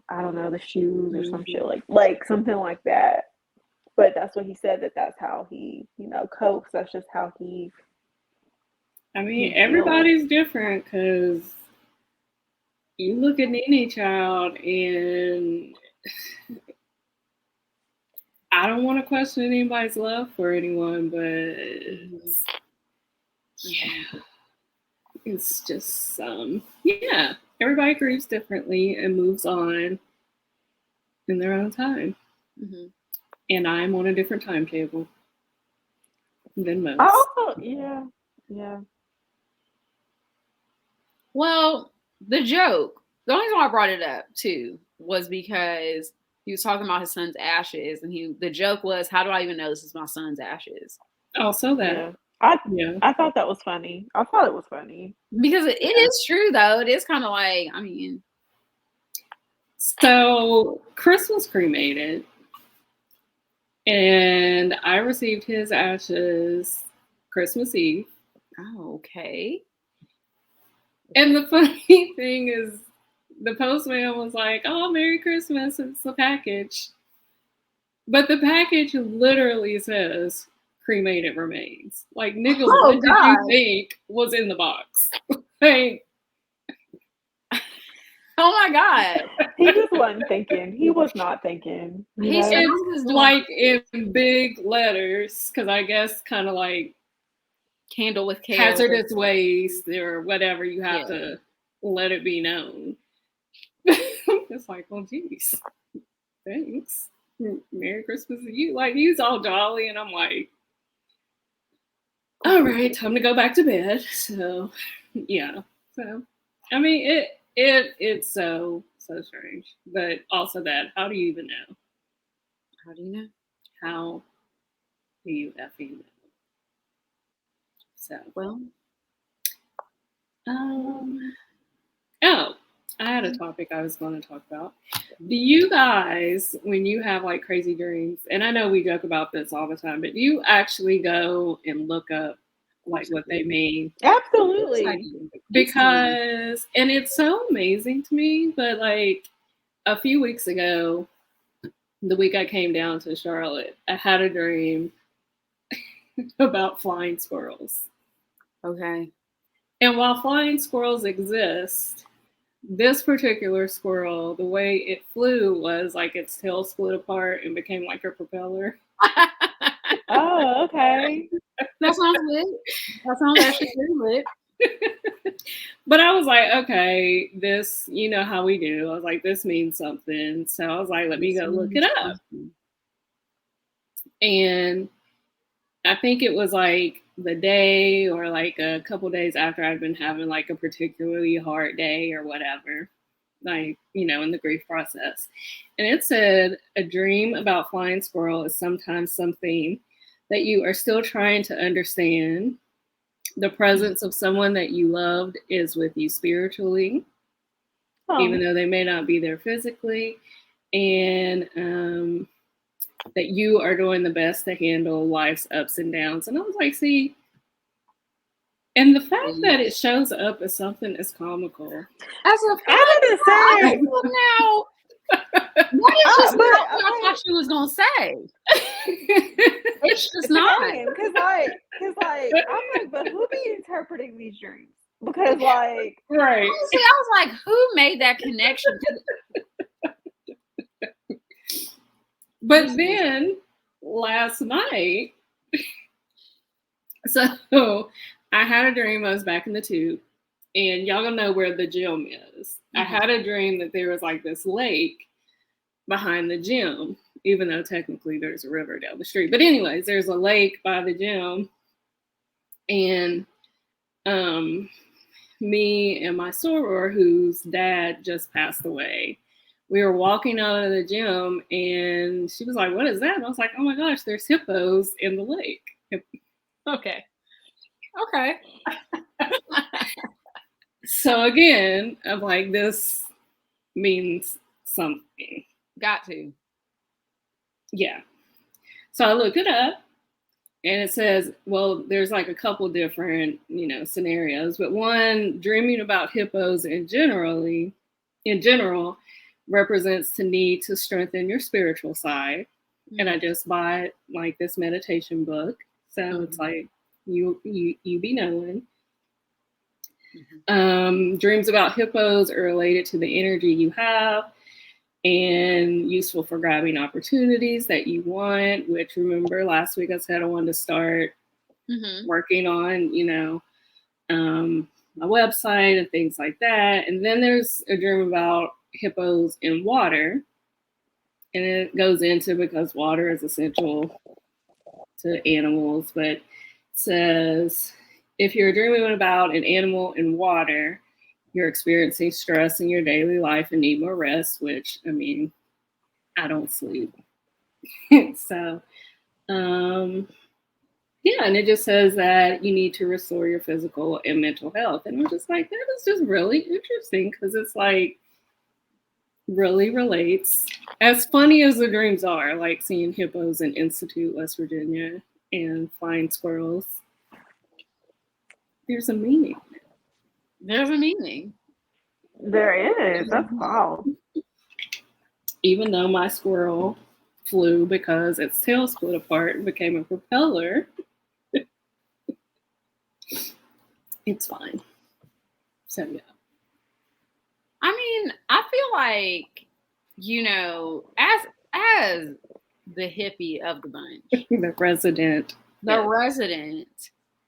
C: I don't know, the shoes or some shit, like something like that. But that's what he said, that's how he, copes. That's just how he.
B: I mean, everybody's different because. You look at any child, and I don't want to question anybody's love for anyone, but it's just everybody grieves differently and moves on in their own time. And I'm on a different timetable than most.
C: Oh, yeah.
A: Well, the joke, the only reason why I brought it up too was because he was talking about his son's ashes, and the joke was, "How do I even know this is my son's ashes?"
B: Also that.
C: I thought that was funny. I thought it was funny.
A: Because it is true though. It is kind of like, I mean.
B: So Chris was cremated, and I received his ashes Christmas Eve.
A: Oh, okay.
B: And the funny thing is, the postman was like, "Oh, Merry Christmas, it's a package." But the package literally says cremated remains. Like, nigga, what did you think was in the box? Like,
A: oh my God.
C: He just wasn't thinking. He was not thinking.
B: He said, like, in big letters, because I guess kind of like
A: Candle with Care,
B: hazardous waste or whatever, you have to let it be known. It's like, well, geez, thanks. Merry Christmas to you. Like, he's all jolly, and I'm like, all right, time to go back to bed. So, yeah. So, I mean, it's so strange, but also that, how do you even know?
A: How do you know?
B: How do you effing know? So,
A: well,
B: I had a topic I was going to talk about. Do you guys, when you have like crazy dreams, and I know we joke about this all the time, but do you actually go and look up like what they mean?
C: Absolutely.
B: Because, and it's so amazing to me, but like a few weeks ago, the week I came down to Charlotte, I had a dream about flying squirrels.
A: Okay.
B: And while flying squirrels exist, this particular squirrel, the way it flew was like its tail split apart and became like a propeller.
C: Oh, okay.
A: That sounds lit. That sounds actually very lit.
B: But I was like, okay, this, you know how we do. I was like, this means something. So I was like, let me go look it up. And I think it was like the day or like a couple days after I'd been having like a particularly hard day or whatever, like, you know, in the grief process. And it said, a dream about flying squirrel is sometimes something that you are still trying to understand. The presence of someone that you loved is with you spiritually, even though they may not be there physically. And that you are doing the best to handle life's ups and downs. And I was like, see, and the fact that it shows up as something as comical.
A: As a
C: I
A: now, what is just not what I thought she was gonna say? It's just not.
C: Because I'm like, but who be interpreting these dreams? Because like,
B: right.
A: Honestly, I was like, who made that connection?
B: But then last night, so I had a dream. I was back in the tube, and y'all gonna know where the gym is. Mm-hmm. I had a dream that there was like this lake behind the gym, even though technically there's a river down the street. But anyways, there's a lake by the gym, and me and my soror, whose dad just passed away, we were walking out of the gym, and she was like, "What is that?" And I was like, "Oh my gosh, there's hippos in the lake."
A: Okay.
B: So again, I'm like, this means something.
A: Got to.
B: Yeah. So I looked it up, and it says, well, there's like a couple different, you know, scenarios, but one, dreaming about hippos in general represents the need to strengthen your spiritual side. Mm-hmm. And I just bought like this meditation book. So it's like, you be knowing. Mm-hmm. Dreams about hippos are related to the energy you have and useful for grabbing opportunities that you want, which, remember last week I said I wanted to start working on, you know, my website and things like that. And then there's a dream about hippos in water, and it goes into, because water is essential to animals, but it says, if you're dreaming about an animal in water, you're experiencing stress in your daily life and need more rest, which, I mean, I don't sleep. So, yeah, and it just says that you need to restore your physical and mental health. And I'm just like, that is just really interesting, because it's like, really relates. As funny as the dreams are, like seeing hippos in Institute, West Virginia, and flying squirrels, there's a meaning.
A: There's a meaning.
C: There is. That's wild.
B: Even though my squirrel flew because its tail split apart and became a propeller, it's fine. So, yeah.
A: I mean, I feel like, you know, as the hippie of the bunch,
B: the resident,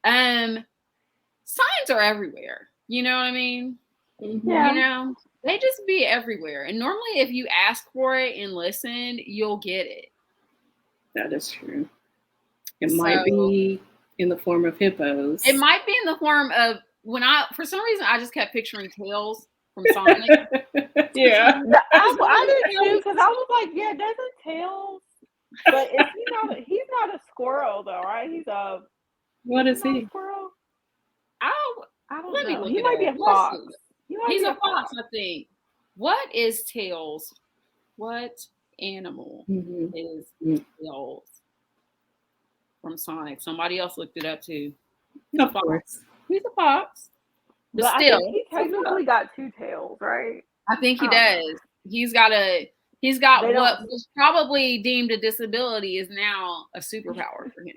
A: signs are everywhere. You know what I mean?
B: Mm-hmm.
C: Yeah.
A: You know, they just be everywhere. And normally, if you ask for it and listen, you'll get it.
B: That is true. It might be in the form of hippos.
A: It might be in the form of, for some reason, I just kept picturing tails from Sonic.
B: Yeah.
C: I did too, because I was like, yeah, there's a tails. But he's not a squirrel though, right?
B: What is he?
C: A squirrel?
A: I don't know.
C: He might be a fox.
A: He's a fox, I think. What is tails? What animal is tails from Sonic? Somebody else looked it up too.
B: Of course.
A: He's a fox.
C: But still, I think he technically got two tails, right?
A: I think he does. He's got what was probably deemed a disability is now a superpower for him.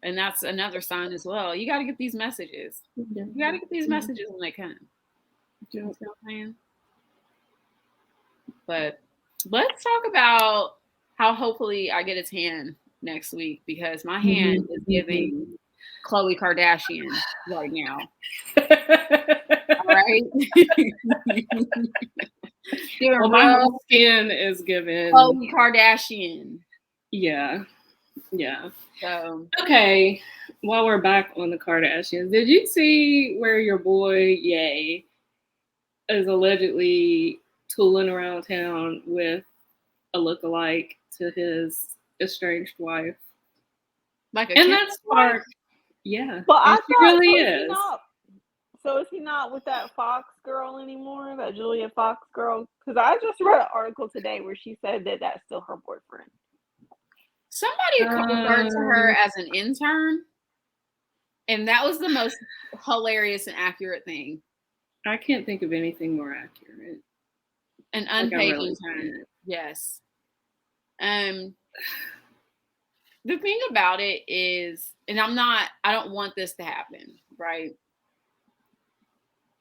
A: And that's another sign as well. You got to get these messages. You got to get these messages when they come. You know what I'm saying? But let's talk about how hopefully I get a tan next week because my hand is giving Khloe Kardashian right now. All right.
B: Well, my whole skin is giving
A: Khloe Kardashian.
B: Yeah.
A: So
B: okay, while we're back on the Kardashians, did you see where your boy Ye is allegedly tooling around town with a lookalike to his estranged wife?
A: Like
B: and that sparked, yeah.
C: But I
B: she
C: thought,
B: really
C: is
B: is.
C: So is he not with that Fox girl anymore? That Julia Fox girl? Because I just read an article today where she said that that's still her boyfriend.
A: Somebody referred to her as an intern, and that was the most hilarious and accurate thing.
B: I can't think of anything more accurate.
A: An unpaid intern. Yes. The thing about it is, and I don't want this to happen, right?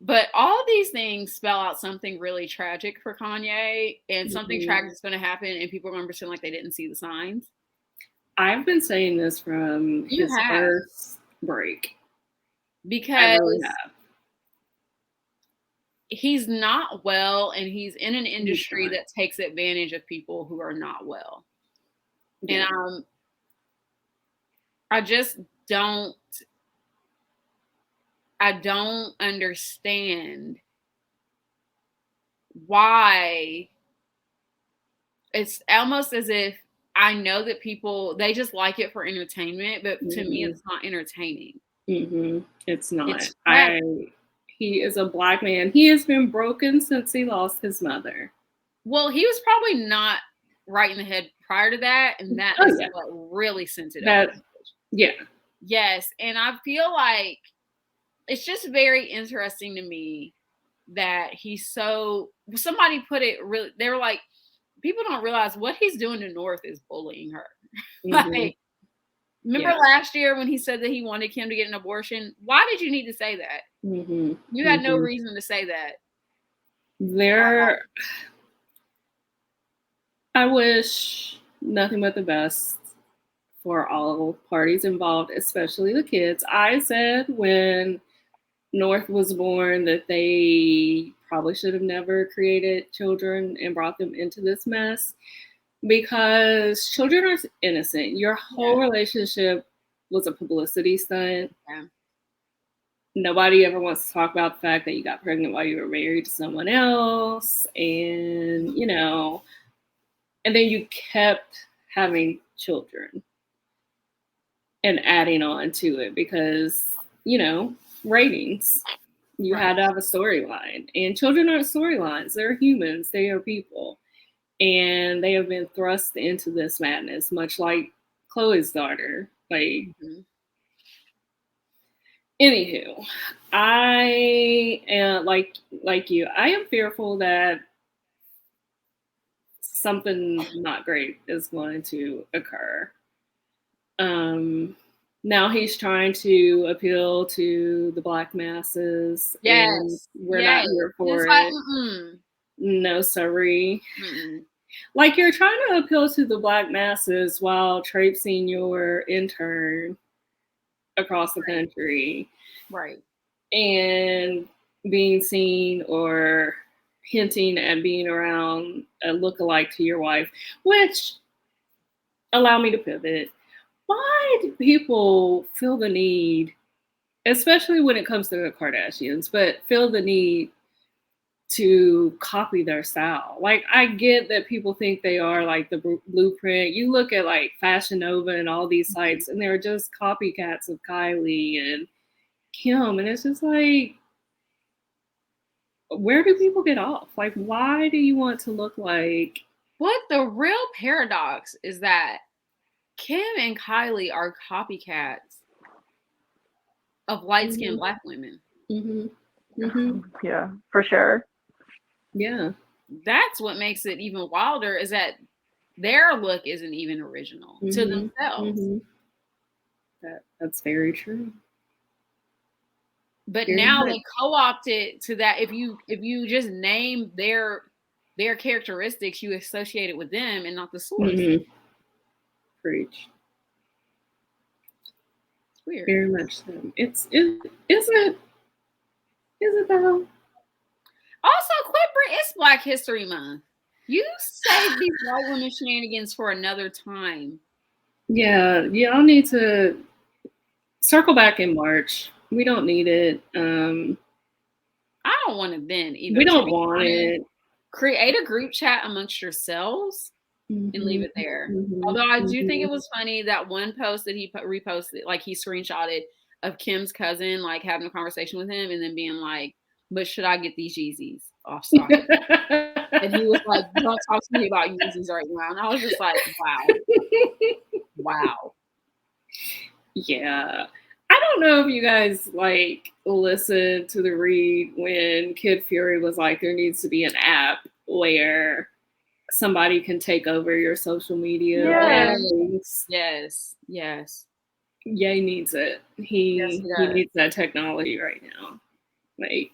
A: But all of these things spell out something really tragic for Kanye, and something tragic is going to happen, and people are going to pretend like they didn't see the signs.
B: I've been saying this from his first break.
A: Because he's not well, and he's in an industry that takes advantage of people who are not well. Yeah. And I just don't understand why. It's almost as if I know that people, they just like it for entertainment, but to me, it's not entertaining.
B: It's not. He is a Black man. He has been broken since he lost his mother.
A: Well, he was probably not right in the head prior to that, and that is what really sent it up.
B: Yeah.
A: Yes, and I feel like it's just very interesting to me that he's so. Somebody put it really. They were like, people don't realize what he's doing to North is bullying her. Like, remember last year when he said that he wanted Kim to get an abortion? Why did you need to say that? You had no reason to say that.
B: I wish nothing but the best for all parties involved, especially the kids. I said when North was born that they probably should have never created children and brought them into this mess, because children are innocent. Your whole relationship was a publicity stunt. Nobody ever wants to talk about the fact that you got pregnant while you were married to someone else, and and then you kept having children and adding on to it because ratings. You had to have a storyline, and children aren't storylines. They're humans. They are people, and they have been thrust into this madness, much like Khloe's daughter. Anywho, I am like you. I am fearful that something not great is going to occur. Now he's trying to appeal to the Black masses.
A: Yes,
B: we're not here for it. No, sorry. Like, you're trying to appeal to the Black masses while traipsing your intern across the country.
A: Right.
B: And being seen or hinting at being around a lookalike to your wife, which, allow me to pivot. Why do people feel the need, especially when it comes to the Kardashians, but feel the need to copy their style? Like, I get that people think they are like the blueprint. You look at like Fashion Nova and all these sites, and they're just copycats of Kylie and Kim, and it's just like, where do people get off? Like, why do you want to look like?
A: What the real paradox is that Kim and Kylie are copycats of light-skinned Black women.
C: Yeah, for sure.
B: Yeah.
A: That's what makes it even wilder, is that their look isn't even original to themselves.
B: That's very true.
A: But now they co-opted to that. If you just name their characteristics, you associate it with them and not the source.
B: Preach.
A: weird.
B: Very much so. Is it though?
A: Also, it's Black History Month. You save these white women shenanigans for another time.
B: Yeah, y'all need to circle back in March. We don't need it.
A: I don't want it then either.
B: We don't want it.
A: Create a group chat amongst yourselves and leave it there. Although I do think it was funny that one post that he reposted, like he screenshotted of Kim's cousin, like having a conversation with him and then being like, but should I get these Yeezys off stock? And he was like, don't talk to me about Yeezys right now. And I was just like, wow.
B: Yeah. I don't know if you guys like listened to the read when Kid Fury was like, there needs to be an app where somebody can take over your social media.
A: Yes.
B: Ye needs it. He needs that technology right now. Like,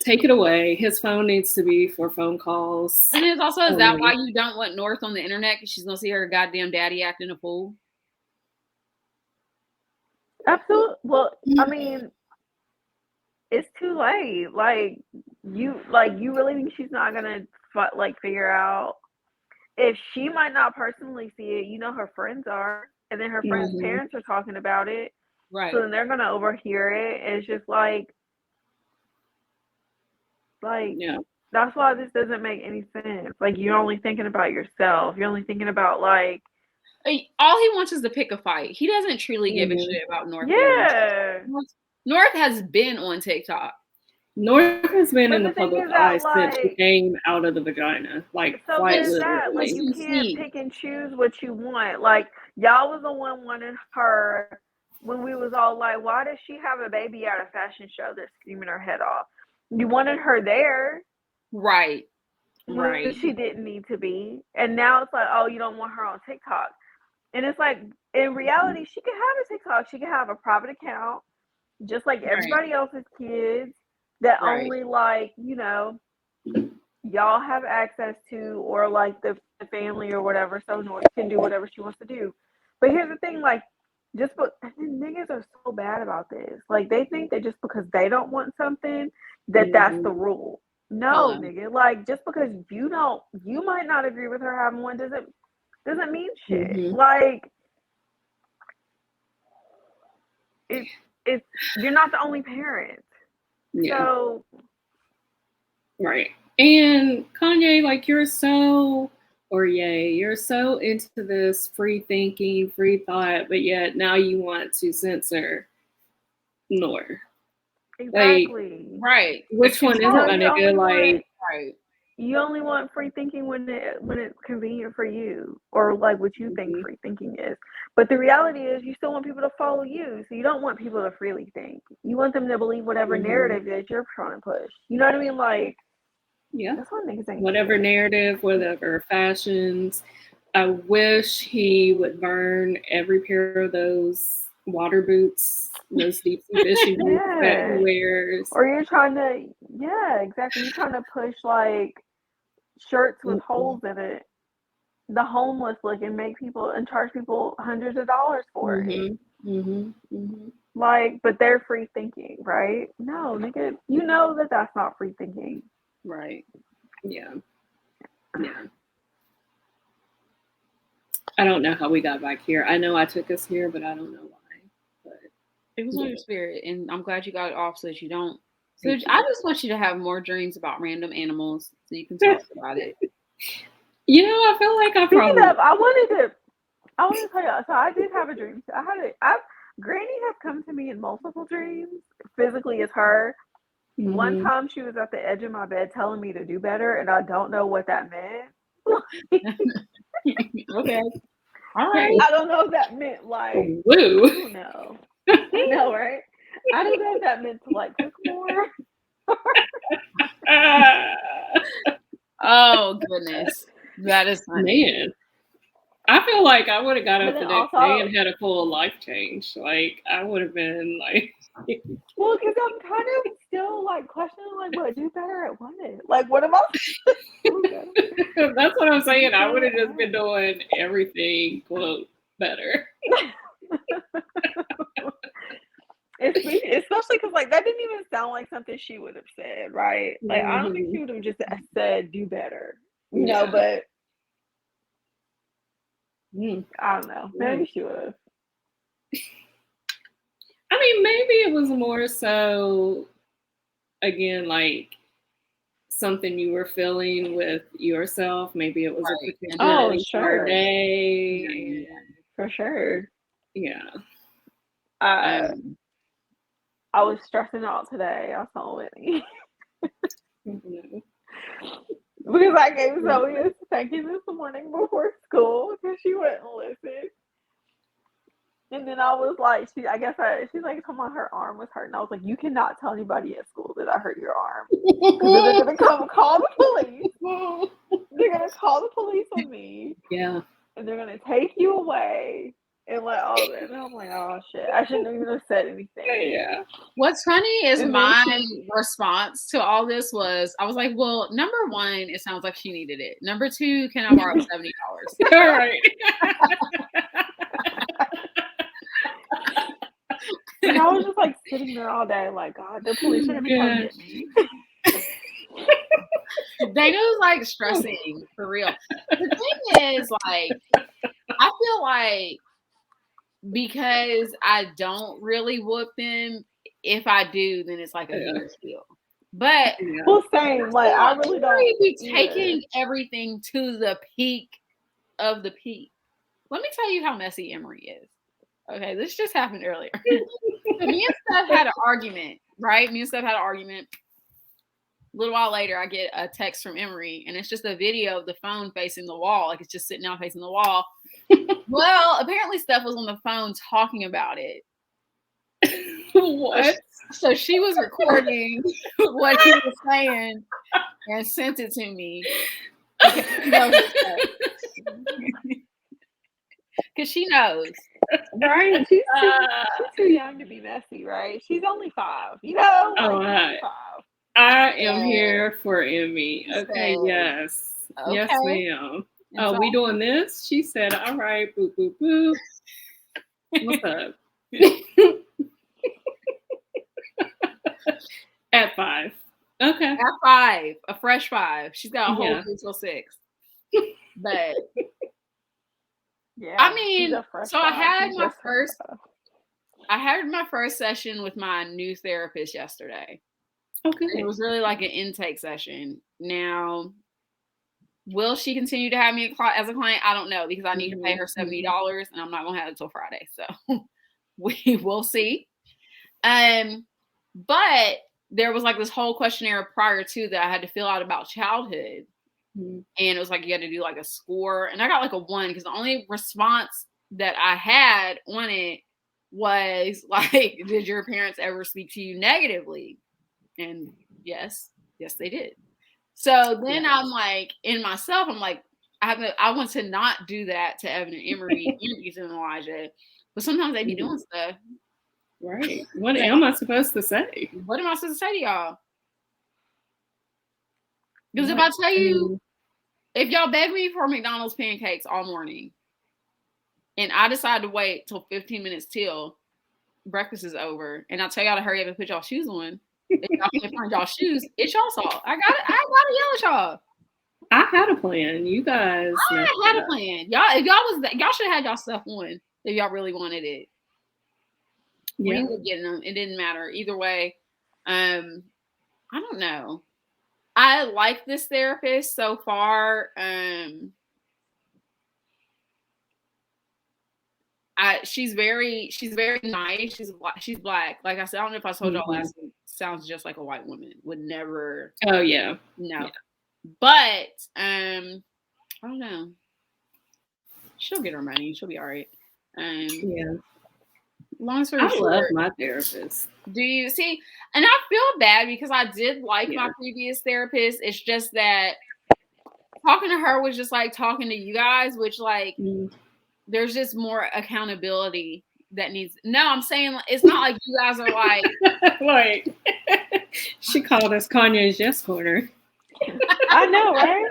B: take it away. His phone needs to be for phone calls.
A: And it's also, is that why you don't want North on the internet? Because she's going to see her goddamn daddy acting a fool?
C: Absolutely. Well, I mean, it's too late. Like you really think she's not gonna figure out? If she might not personally see it, you know, her friends are, and then her friends' parents are talking about it,
A: right?
C: So then they're gonna overhear it. And it's just like,
B: yeah.
C: That's why this doesn't make any sense. Like, you're only thinking about yourself. You're only thinking about like.
A: All he wants is to pick a fight. He doesn't truly give a shit about North.
C: Yeah.
A: North has been on TikTok.
B: North has been in the public eye since she came out of the vagina. Like,
C: so
B: quite
C: literally. Like, you can't pick and choose what you want. Like, y'all was the one wanting her when we was all like, why does she have a baby at a fashion show that's screaming her head off? You wanted her there.
A: Right.
C: She didn't need to be. And now it's like, oh, you don't want her on TikTok. And it's like, in reality, she could have a TikTok. She could have a private account, just like everybody else's kids that only, like, you know, y'all have access to, or like the family or whatever. So North can do whatever she wants to do. But here's the thing, like, niggas are so bad about this. Like, they think that just because they don't want something, that's the rule. No, nigga. Like, just because you might not agree with her having one doesn't mean shit. Like, it's you're not the only parent.
B: Yeah.
C: So,
B: right. And Kanye, like, you're so into this free thinking, free thought, but yet now you want to censor North.
C: Exactly.
B: Like, right. Which one isn't a nigga? Like,
A: right.
C: You only want free thinking when it's convenient for you, or like what you think free thinking is. But the reality is, you still want people to follow you, so you don't want people to freely think. You want them to believe whatever narrative that you're trying to push. You know what I mean? Like,
B: yeah,
C: that's what niggas ain't.
B: Whatever narrative, whatever fashions. I wish he would burn every pair of those water boots, those deep sea fishing boots that he wears.
C: Or you're trying to, exactly. You're trying to push like shirts with holes in it, the homeless look, and make people and charge people hundreds of dollars for it. Like, but they're free thinking, right? No, nigga, you know that that's not free thinking.
B: Right. Yeah. I don't know how we got back here. I know I took us here, but I don't know why. But
A: it was on your spirit, and I'm glad you got it off so that you don't. So I just want you to have more dreams about random animals so you can talk about it.
B: You know, I feel like I probably.
C: I wanted to tell you. So I did have a dream. Granny has come to me in multiple dreams. Physically, as her. One time she was at the edge of my bed telling me to do better, and I don't know what that meant.
A: Okay. All right.
C: I don't know if that meant like
B: woo.
C: No. No, right? I don't know if that meant to like cook more.
A: Oh goodness. That is funny.
B: Man. I feel like I would have got up the next day and had a full life change. Like, I would have been like,
C: well, because I'm kind of still like questioning, like, what, do better at what? Like, what am I?
B: That's what I'm saying. I would have just been doing everything, quote, better.
C: Especially because like that didn't even sound like something she would have said, right? Like I don't think she would have just said do better, you know. But I don't know. Maybe she would have.
B: I mean, maybe it was more so, again, like something you were feeling with yourself. Maybe it was a particular day.
C: For sure.
B: Yeah.
C: I was stressing out today. I saw Whitney. Because I gave Zoe a spanking this morning before school because she wouldn't listen. And then I was like, she's like, come on, her arm was hurting. I was like, you cannot tell anybody at school that I hurt your arm. Because they're going to come call the police. They're going to call the police on me.
B: Yeah.
C: And they're going to take you away. And like all that. And I'm like, oh shit. I shouldn't even have said anything.
B: Yeah.
A: What's funny is my response to all this was, I was like, well, number one, it sounds like she needed it. Number two, can I borrow $70?
B: All right.
C: And I was just like sitting there all day, like, God, the police are gonna come get me.
A: Dana's like stressing for real. The thing is, like, I feel like because I don't really whoop them, if I do, then it's like a huge deal. But
C: well, same. Like I really don't
A: be taking everything to the peak of the peak. Let me tell you how messy Emory is. Okay, this just happened earlier. So me and Steph had an argument, right? Me and Steph had an argument. A little while later, I get a text from Emory, and it's just a video of the phone facing the wall. Like, it's just sitting down facing the wall. Well, apparently Steph was on the phone talking about it.
B: What?
A: So she was recording what he was saying and sent it to me. Because she knows.
C: Right? She's too young to be messy, right? She's only 5, you know? Like, 5.
B: I am here for Emmy. Okay, yes. Okay. Yes, ma'am. Oh, we doing this? She said, all right, boop, boop, boop. What's up? At 5. Okay.
A: At 5. A fresh 5. She's got a whole 3 till 6. But
C: yeah,
A: I mean, so I had my first session with my new therapist yesterday.
B: Okay.
A: It was really like an intake session. Now, will she continue to have me as a client? I don't know, because I need to pay her $70 and I'm not going to have it until Friday. So we will see. But there was like this whole questionnaire prior to that I had to fill out about childhood. And it was like, you had to do like a score. And I got like a 1 because the only response that I had on it was like, did your parents ever speak to you negatively? And yes, they did. So then I'm like, in myself, I'm like, I want to not do that to Evan and Emory and Ethan and Elijah. But sometimes they be doing stuff.
B: Right. What am I supposed to say?
A: What am I supposed to say to y'all? Because if I tell you, if y'all beg me for McDonald's pancakes all morning, and I decide to wait till 15 minutes till breakfast is over, and I tell y'all to hurry up and put y'all shoes on, if y'all can't find y'all shoes, it's y'all's fault. I gotta yell at y'all.
B: I had a plan. You guys.
A: I had a plan. Y'all should have had y'all stuff on if y'all really wanted it. Yeah. We ended up getting them. It didn't matter either way. I don't know. I like this therapist so far. She's very nice. She's black. Like I said, I don't know if I told y'all last week. Sounds just like a white woman. Would never.
B: Oh yeah.
A: No. Yeah. But I don't know. She'll get her money. She'll be all right.
B: Yeah.
A: Long story short,
B: I love my therapist.
A: Do you see? And I feel bad because I did like my previous therapist. It's just that talking to her was just like talking to you guys, which like there's just more accountability that needs. No, I'm saying it's not like you guys are like.
B: Wait, she called us Kanye's Yes Corner.
C: I know, right?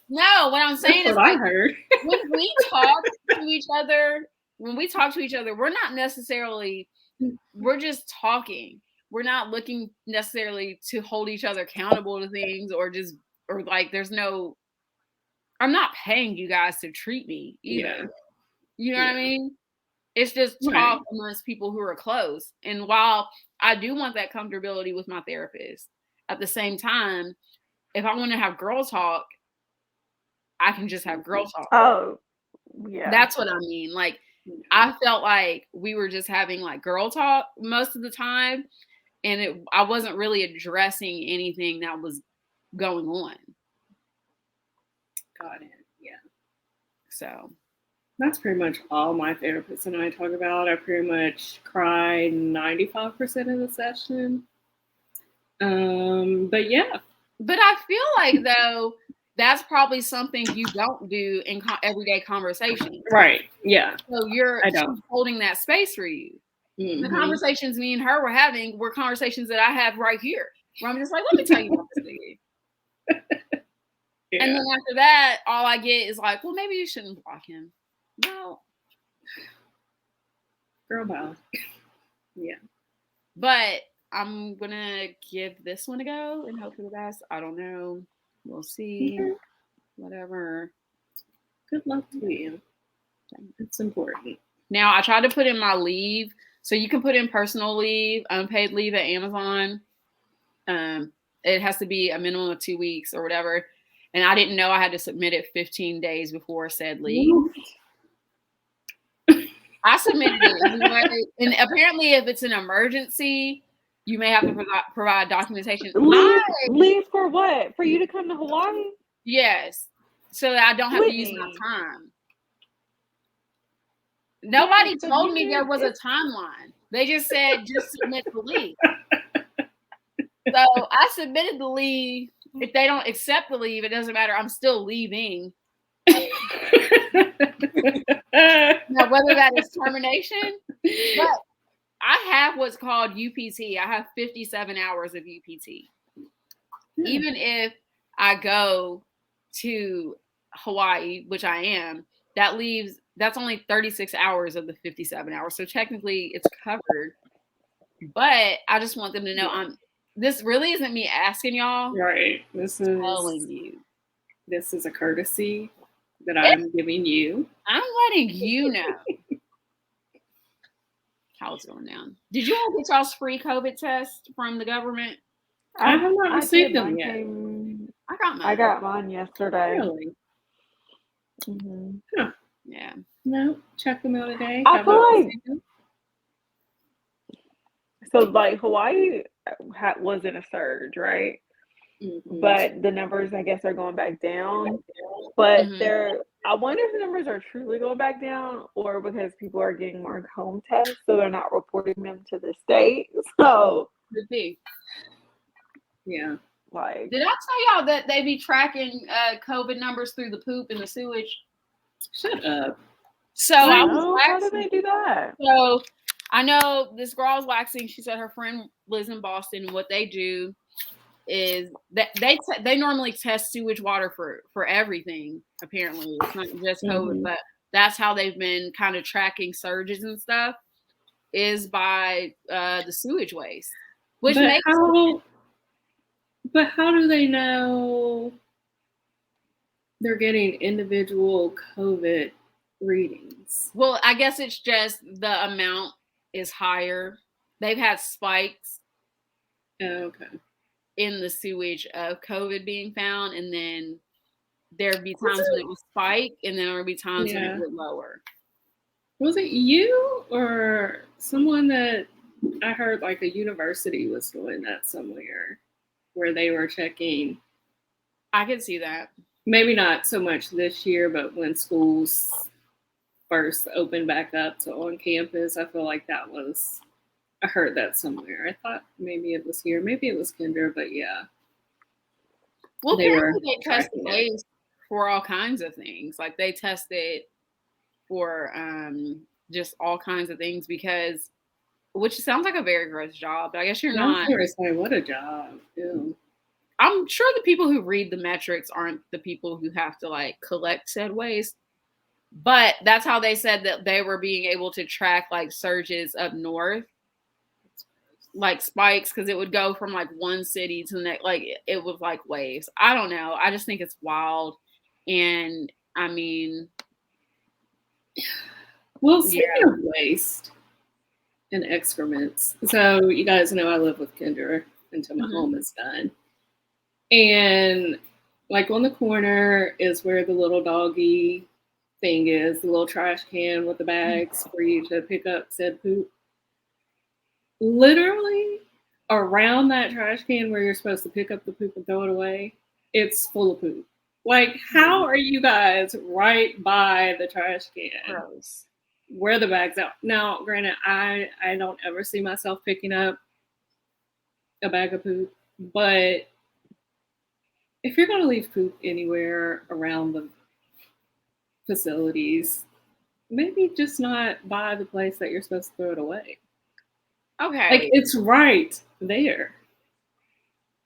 A: No, what I'm saying is,
B: I heard
A: when we talk to each other, we're not necessarily we're just talking. We're not looking necessarily to hold each other accountable to things or like there's no, I'm not paying you guys to treat me either.
B: Yeah.
A: You know what I mean? It's just
B: Right.
A: talk amongst people who are close. And while I do want that comfortability with my therapist, at the same time, if I want to have girl talk, I can just have girl talk.
C: Oh, yeah.
A: That's what I mean. Like, I felt like we were just having like girl talk most of the time, and I wasn't really addressing anything that was going on.
B: Got it. Yeah.
A: So
B: that's pretty much all my therapist and I talk about. I pretty much cry 95% of the session. But yeah.
A: But I feel like though that's probably something you don't do in everyday conversation.
B: Right. Yeah.
A: So she's holding that space for you. Mm-hmm. The conversations me and her were having were conversations that I have right here, where I'm just like, let me tell you about this nigga. Yeah. And then after that, all I get is like, well, maybe you shouldn't block him. No.
B: Girl bow. Yeah.
A: But I'm going to give this one a go and hope for the best. I don't know. We'll see. Mm-hmm. Whatever.
B: Good luck to you. It's important.
A: Now, I tried to put in my leave. So you can put in personal leave, unpaid leave at Amazon. It has to be a minimum of 2 weeks or whatever. And I didn't know I had to submit it 15 days before said leave. I submitted it anyway. And apparently, if it's an emergency, you may have to provide documentation.
C: Leave for what? For you to come to Hawaii?
A: Yes. So that I don't have to use my time. Nobody told me there was a timeline. They just said, just submit the leave. So I submitted the leave. If they don't accept the leave, it doesn't matter. I'm still leaving. Now, whether that is termination, but I have what's called UPT. I have 57 hours of UPT. Even if I go to Hawaii, which I am, that's only 36 hours of the 57 hours. So technically it's covered. But I just want them to know this really isn't me asking y'all.
B: Right. This is
A: telling you.
B: This is a courtesy that I'm giving you.
A: I'm letting you know how it's going down. Did you all get y'all's free COVID test from the government?
B: I have not received them yet.
C: I got mine yesterday.
B: Really?
C: Mm-hmm.
B: Huh.
A: Yeah.
B: No, check them out today.
C: I feel like so like Hawaii was in a surge, right? Mm-hmm. But the numbers, I guess, are going back down. But I wonder if the numbers are truly going back down or because people are getting more home tests, so they're not reporting them to the state. So
A: could be.
B: Yeah.
C: Like,
A: did I tell y'all that they be tracking COVID numbers through the poop and the sewage?
B: Shut up.
A: So
C: how do they do that?
A: So I know this girl I was waxing. She said her friend lives in Boston, and what they do is that they normally test sewage water for everything. Apparently, it's not just COVID, but that's how they've been kind of tracking surges and stuff is by the sewage waste. Which makes sense.
B: But how do they know they're getting individual COVID readings?
A: Well, I guess it's just the amount is higher. They've had spikes.
B: Okay.
A: In the sewage of COVID being found, and then there'd be times when it would spike, and then there would be times when it would lower.
B: Was it you or someone that I heard like a university was doing that somewhere where they were checking?
A: I could see that.
B: Maybe not so much this year, but when schools first opened back up to on campus, I feel like I heard that somewhere. I thought maybe it was here. Maybe it was Kendra, but yeah.
A: Well, they test waste for all kinds of things. Like they tested for just all kinds of things because, which sounds like a very gross job, but I guess you're not.
B: What a job. Ew.
A: I'm sure the people who read the metrics aren't the people who have to like collect said waste. But that's how they said that they were being able to track like surges up north like spikes because it would go from like one city to the next. Like it was like waves. I don't know. I just think it's wild. And I mean,
B: well, speaking of waste and excrements, so you guys know I live with Kendra until my home is done. And like on the corner is where the little doggy thing is, the little trash can with the bags for you to pick up said poop. Literally around that trash can where you're supposed to pick up the poop and throw it away, it's full of poop. Like, how are you guys right by the trash can?
A: Gross.
B: Where the bags out? Now, granted, I don't ever see myself picking up a bag of poop, but if you're gonna leave poop anywhere around the facilities, maybe just not by the place that you're supposed to throw it away.
A: Okay.
B: Like, it's right there.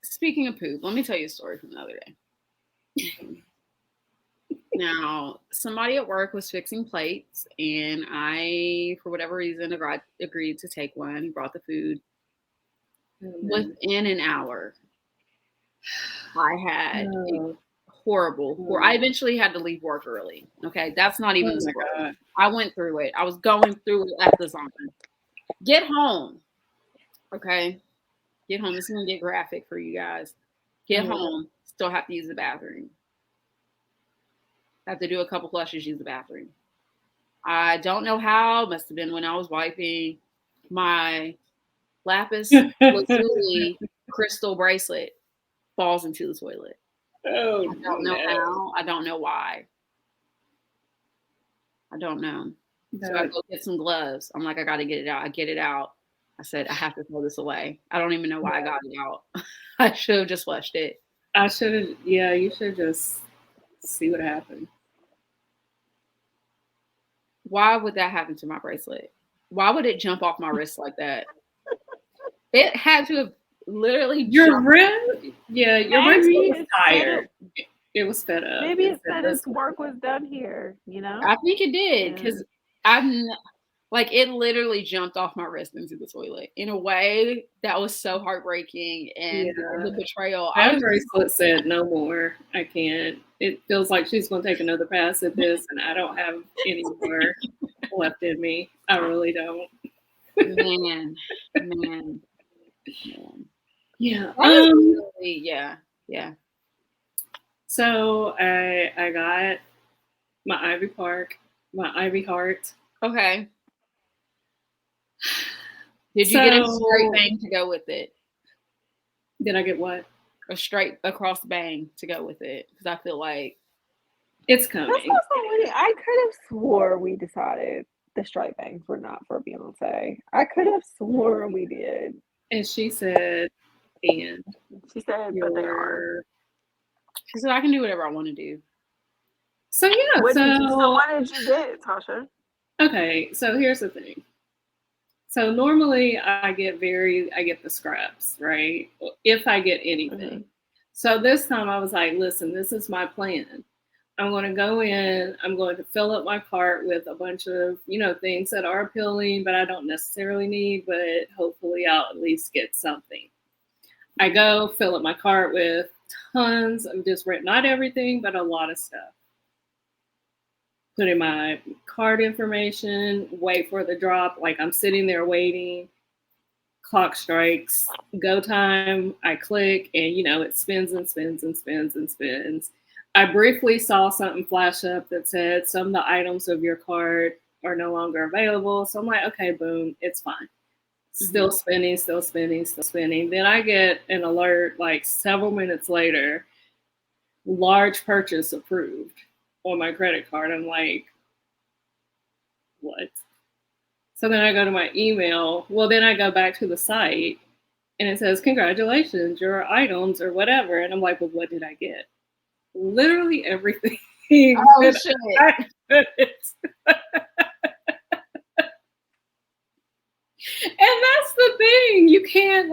A: Speaking of poop, let me tell you a story from the other day. Now, somebody at work was fixing plates, and I, for whatever reason, agreed to take one. He brought the food. Within an hour, I had a horrible. I eventually had to leave work early. Okay, that's not even. I went through it. I was going through it at the time. Get home. Okay, get home. This is gonna get graphic for you guys. Get home. Still have to use the bathroom. Have to do a couple flushes, use the bathroom. I don't know how. Must have been when I was wiping. My lapis lazuli crystal bracelet falls into the toilet.
B: Oh,
A: I don't know how. I don't know why. I don't know. So I go get some gloves. I'm like, I got to get it out. I get it out. I said, I have to throw this away. I don't even know why I got it out. I should have just flushed it.
B: I should have. Yeah, you should just see what happened.
A: Why would that happen to my bracelet? Why would it jump off my wrist like that? It had to have literally
B: your wrist. Yeah, your wrist was tired. It was fed up.
C: Maybe it said its work was done here. You know,
A: I think it did because I'm like it literally jumped off my wrist into the toilet in a way that was so heartbreaking and the betrayal.
B: That bracelet said no more. I can't. It feels like she's going to take another pass at this, and I don't have any more left in me. I really don't.
A: Man.
B: Yeah.
A: Yeah.
B: So I got my Ivy Heart.
A: Okay. Did you get a straight bang to go with it?
B: Did I get what?
A: A straight across bang to go with it? Because I feel like
B: it's coming.
C: I could have swore we decided the straight bangs were not for Beyonce. I could have sworn we did.
B: And she said, but
C: they are.
A: She said, I can do whatever I want to do.
B: So yeah.
C: What did you get, Tasha?
B: Okay, so here's the thing. So normally I get the scraps, right? If I get anything. So this time I was like, listen, this is my plan. I'm going to go in, I'm going to fill up my cart with a bunch of, things that are appealing, but I don't necessarily need, but hopefully I'll at least get something. I go fill up my cart with tons of not everything, but a lot of stuff. Put in my card information, wait for the drop. Like I'm sitting there waiting. Clock strikes, go time. I click and, it spins and spins and spins and spins. I briefly saw something flash up that said some of the items of your card are no longer available. So I'm like, okay, boom, it's fine. Still spinning, still spinning, still spinning. Then I get an alert like several minutes later, large purchase approved on my credit card. I'm like, what? So then I go to my email. Well, then I go back to the site and it says, congratulations, your items or whatever. And I'm like, well, what did I get? Literally everything.
A: Oh, shit.
B: And that's the thing. You can't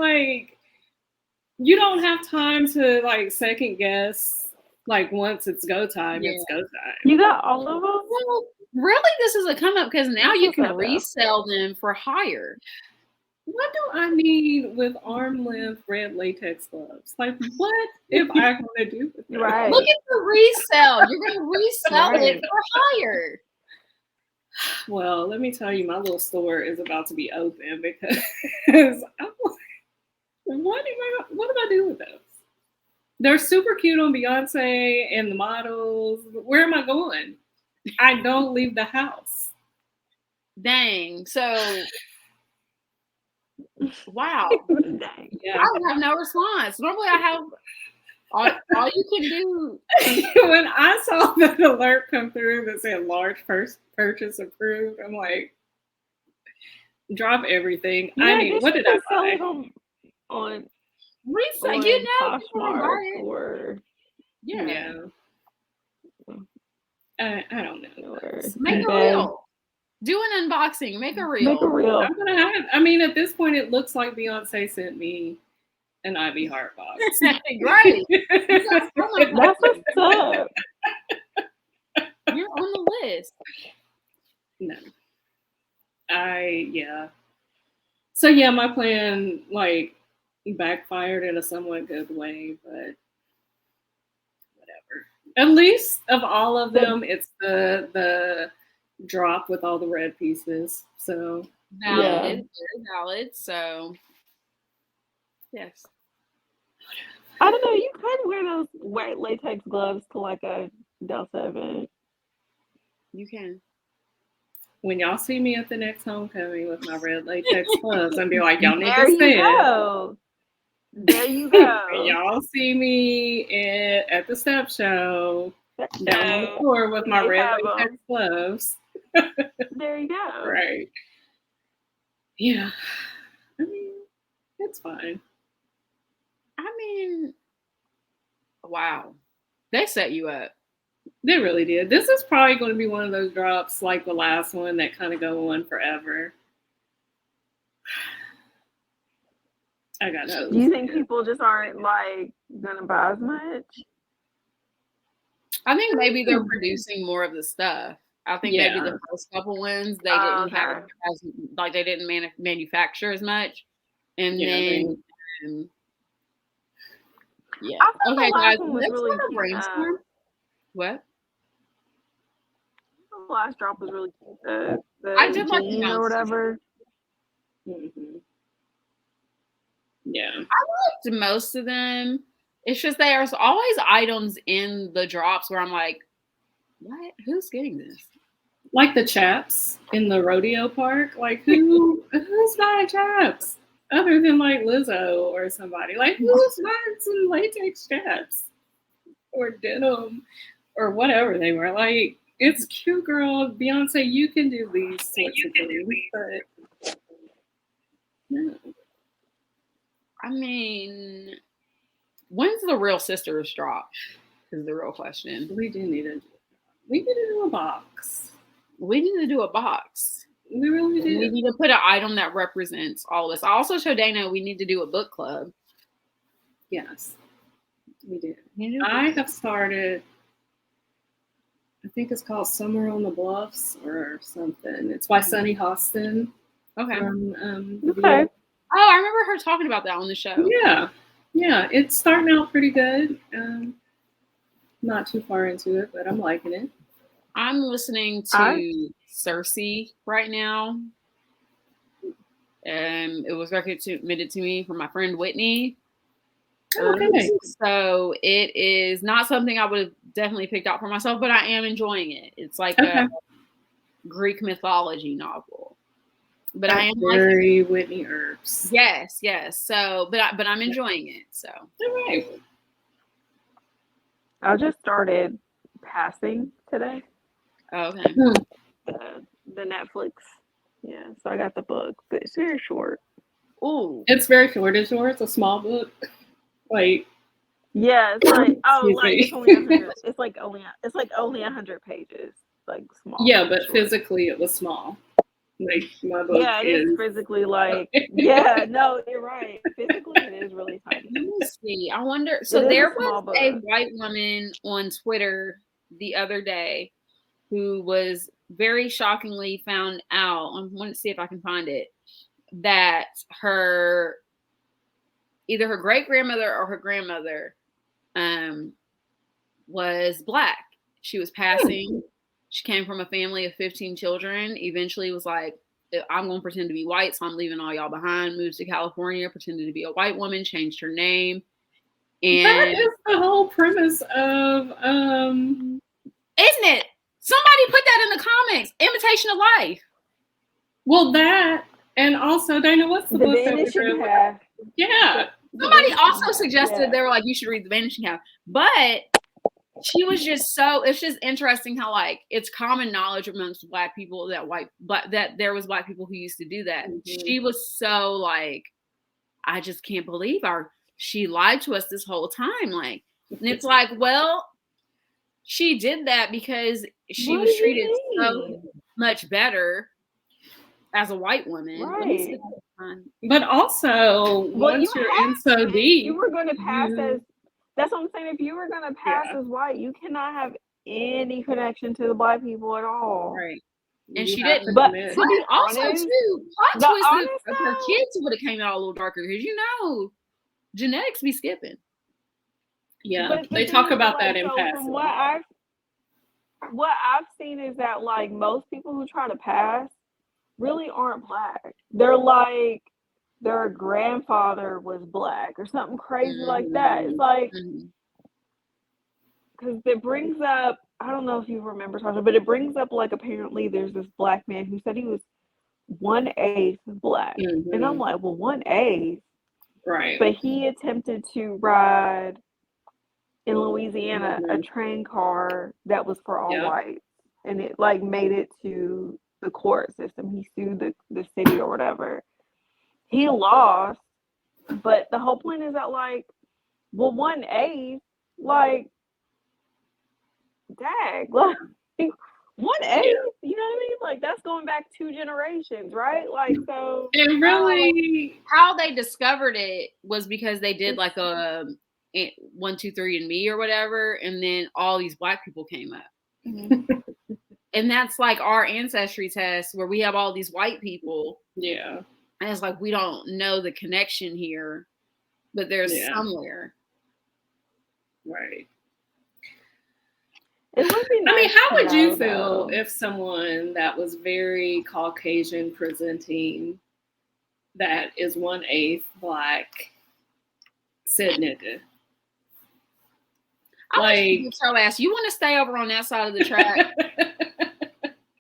B: you don't have time to second guess. Once it's go time, it's go time.
C: You got all of them?
A: Well, really, this is a come up because now you can resell them for higher.
B: what do I need with arm length red latex gloves? Like, what if I want to do with them?
C: Right.
A: Look at the resell. You're gonna resell it
C: Right.
A: for higher.
B: Well, let me tell you, my little store is about to be open because I'm like, what am I doing with those? They're super cute on Beyonce and the models. Where am I going? I don't leave the house.
A: Dang. So wow.
C: Dang.
B: Yeah.
A: I have no response. Normally I have all you can do.
B: When I saw that alert come through that said large purchase approved, I'm like, drop everything.
C: Yeah,
B: I mean, what did I
C: sell
B: buy?
C: it on
A: Resell, you know, people are
C: Poshmark
A: buying it.
C: or
A: Yeah.
B: I don't know.
C: or
A: Make a
C: eBay.
A: reel. Do an unboxing. Make a reel.
C: Make a reel.
B: I'm gonna have. I mean, at this point, it looks like Beyonce sent me an Ivy Heart box.
A: Right.
C: That's what's up.
A: You're on the list.
B: No. Yeah. So yeah, my plan like backfired in a somewhat good way, but whatever. At least of all of them, it's the drop with all the red pieces. So
A: Valid. Very valid. So yes.
C: I don't know. You could wear those white latex gloves to like a Delta event.
A: You can.
B: when y'all see me at the next homecoming with my red latex gloves, and be like, y'all need
C: There
B: to
C: you
B: see it.
C: go. There you go.
B: When y'all see me at the step show down on the floor with my
C: They
B: red
C: have
B: latex
C: 'em.
B: gloves.
C: There you go.
B: Right. Yeah. I mean, it's fine.
A: I mean, wow. They set you up.
B: They really did. This is probably going to be one of those drops like the last one that kind of go on forever. I got those.
C: Do you think people just aren't like gonna buy as much?
A: I think maybe they're producing more of the stuff. I think maybe the first couple ones they didn't have as like they didn't manufacture as much, and then yeah. Okay, guys, let's
C: really
A: have a brainstorm. What?
C: The last drop was really cute. The
A: I did like the
C: or whatever.
B: Mm-hmm. Yeah,
A: I liked most of them. It's just there's always items in the drops where I'm like, what? Who's getting this?
B: Like the chaps in the rodeo park. Like who's buying chaps other than like Lizzo or somebody? Like who's buying some latex chaps or denim or whatever they were? Like it's cute, girl. Beyonce, you can do these sorts of things, but no.
A: I mean, when's the Real Sisters drop? Is the real question.
B: We need to do a box.
A: We need to do a box.
B: We really do.
A: We need to put an item that represents all of us. I also showed Dana we need to do a book club.
B: Yes, we do. I have started, I think it's called Summer on the Bluffs or something. It's by Sunny Hostin.
A: Okay.
C: Okay.
A: Oh, I remember her talking about that on the show.
B: Yeah. Yeah, it's starting out pretty good. Not too far into it, but I'm liking it.
A: I'm listening to Circe right now. It was recommended to me from my friend Whitney.
B: Okay.
A: So it is not something I would have definitely picked out for myself, but I am enjoying it. It's like a Greek mythology novel. But I am
B: very Whitney Erbs.
A: Yes. So, but I'm enjoying it. So.
B: All right.
C: I just started Passing today.
A: Oh, okay.
C: The Netflix. Yeah, so I got the book, but it's very short.
A: Ooh.
B: It's very short. It's short. It's a small book. Like.
C: Yeah, it's like it's only 100. It's like only 100 pages. Like small.
B: Yeah, but physically it was small. Like my book
C: it is physically like no, you're right. Physically it is really tiny.
A: Let me see. I wonder. So there was a white woman on Twitter the other day who was very shockingly found out. I want to see if I can find it. that either her great grandmother or her grandmother was Black. She was passing. She came from a family of 15 children. Eventually was like, I'm going to pretend to be white, so I'm leaving all y'all behind. Moved to California, pretended to be a white woman, changed her name. And
B: that is the whole premise of
A: isn't it? Somebody put that in the comments. Imitation of Life.
B: Well, that, and also, Dana, what's the book that we
C: Vanishing
B: read?
C: Half.
B: Yeah.
A: Somebody also suggested they were like, you should read The Vanishing Half. But she was just it's just interesting how like it's common knowledge amongst Black people that there was Black people who used to do that. Mm-hmm. She was so like, I just can't believe she lied to us this whole time. Like, and it's like, well, she did that because she was treated so much better as a white woman.
C: Right.
B: But also, once you're in so deep,
C: you were going to pass as. That's what I'm saying. If you were going to pass as white, you cannot have any connection to the Black people at all.
A: Right. And she didn't.
C: But to be
A: also,
C: honest,
A: too, plot twist if her kids would have came out a little darker because genetics be skipping.
B: Yeah, they talk about that in passing.
C: From what I've seen is that like most people who try to pass really aren't Black. They're like their grandfather was Black or something crazy like that. It's like because it brings up, I don't know if you remember, Tasha, but it brings up like apparently there's this Black man who said he was 1/8 Black, and I'm like, well, 1/8,
B: right?
C: But he attempted to ride in Louisiana a train car that was for all whites, and it like made it to the court system. He sued the city or whatever. He lost, but the whole point is that like, well, 1/8, like, dag, like 1/8, you know what I mean? Like that's going back 2 generations, right? Like so.
B: And really,
A: how they discovered it was because they did like a 1, 2, 3 and me or whatever, and then all these Black people came up. And that's like our ancestry test where we have all these white people.
B: Yeah.
A: And it's like, we don't know the connection here, but there's somewhere.
B: Right.
C: It would be nice.
B: I mean, how would you feel if someone that was very Caucasian presenting that is 1/8 Black said nigga?
A: Like, your ass, you want to stay over on that side of the track?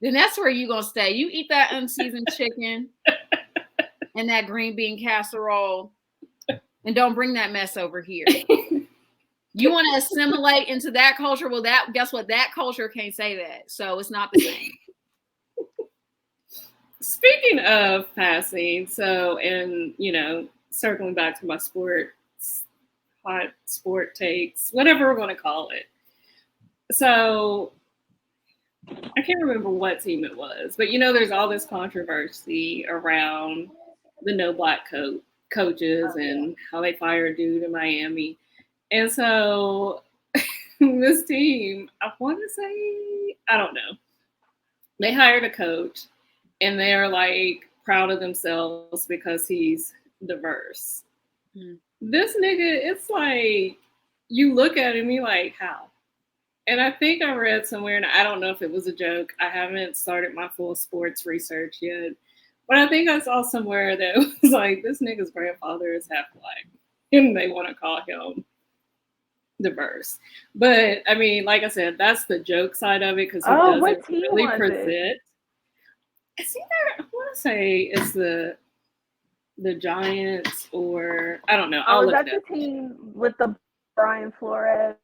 A: Then that's where you gonna stay. You eat that unseasoned chicken and that green bean casserole, and don't bring that mess over here. You want to assimilate into that culture? Well, guess what? That culture can't say that, so it's not the same.
B: Speaking of passing, and circling back to my hot sport takes, whatever we're going to call it. So I can't remember what team it was, but there's all this controversy around the no Black coaches and how they fired a dude in Miami. And so this team, I want to say, I don't know, they hired a coach and they're like proud of themselves because he's diverse. This nigga, it's like, you look at him, you're like, how? And I think I read somewhere, and I don't know if it was a joke. I haven't started my full sports research yet. But I think I saw somewhere that it was like, this nigga's grandfather is half Black. And they want to call him diverse. But, I mean, like I said, that's the joke side of it because he doesn't really present. It's either, I want to say it's the Giants or, I don't know.
C: Oh, is that the team with the Brian Flores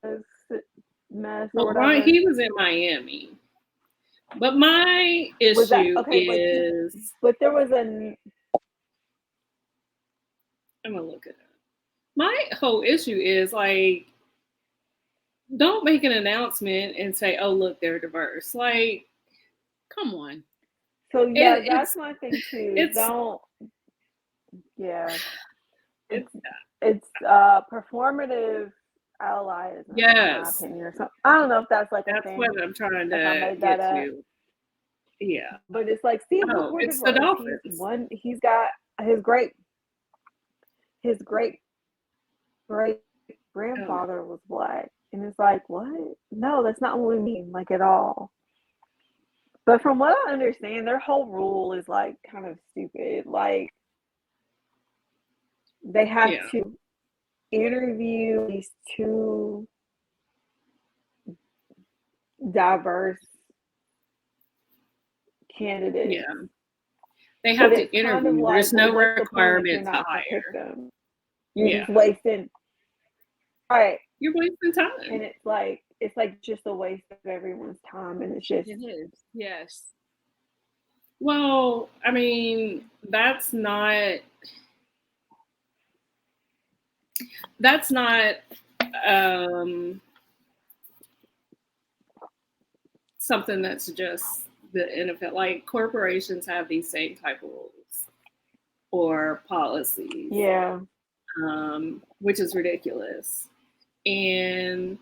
C: mess or whatever?
B: Brian, he was in Miami. But my issue is...
C: But there was a...
B: I'm going to look it up. My whole issue is, like, don't make an announcement and say, oh, look, they're diverse. Like, come on.
C: So, yeah, that's my thing, too. Don't... Yeah. It's performative allyism,
B: yes,
C: in my opinion, or something. I don't know if that's like
B: that's
C: a thing.
B: what I'm trying to get to. Yeah,
C: but it's like, see,
B: it's the Dolphins.
C: his great grandfather was black. And it's like, what? No, that's not what we mean, like, at all. But from what I understand, their whole rule is like kind of stupid. Like, they have to interview these two diverse candidates.
B: Yeah. They have to interview. Kind of like, there's no requirement to hire
C: them. You're just wasting. Right.
B: You're wasting time.
C: And it's like just a waste of everyone's time. And it's just.
A: It is. Yes.
B: Well, I mean, that's not something that's just the NFL. Like, corporations have these same type of rules or policies.
C: Yeah.
B: Which is ridiculous. And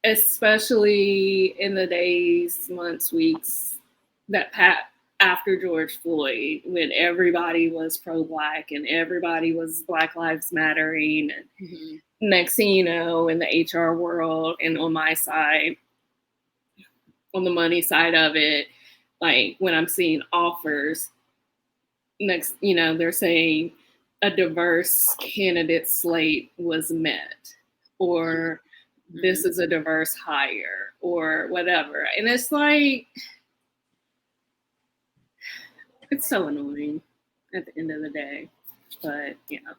B: especially in the days, months, weeks that after George Floyd, when everybody was pro-Black and everybody was Black Lives Mattering. And next thing you know, in the HR world and on my side, on the money side of it, like when I'm seeing offers, next, you know, they're saying a diverse candidate slate was met, or this is a diverse hire, or whatever. And it's like, it's so annoying at the end of the day. But, you know,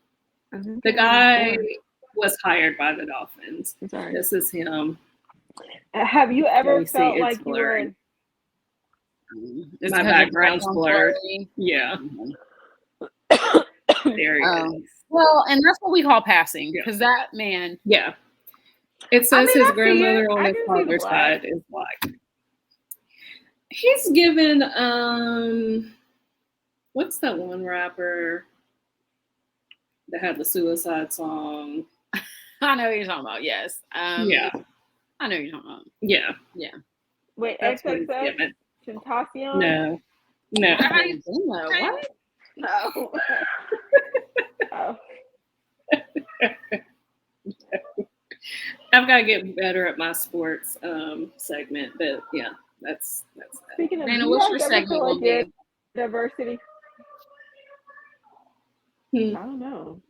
B: the guy was hired by the Dolphins. This is him.
C: Have you ever felt like you were...
B: My background's blurred. Yeah. There he is.
A: Well, and that's what we call passing, because that man...
B: Yeah. It says his grandmother on his father's side is Black. He's given... what's that one rapper that had the suicide song?
A: I know who you're talking about. Yes.
B: Yeah.
A: I know who you're talking about.
B: Yeah.
A: Yeah.
C: Wait, XXX? Tentacion?
B: No. No.
A: What?
C: No. Oh.
B: I've got to get better at my sports segment, but yeah, that's that.
C: Speaking of,
A: Dana, what's your segment gonna be?
C: Diversity. I don't know.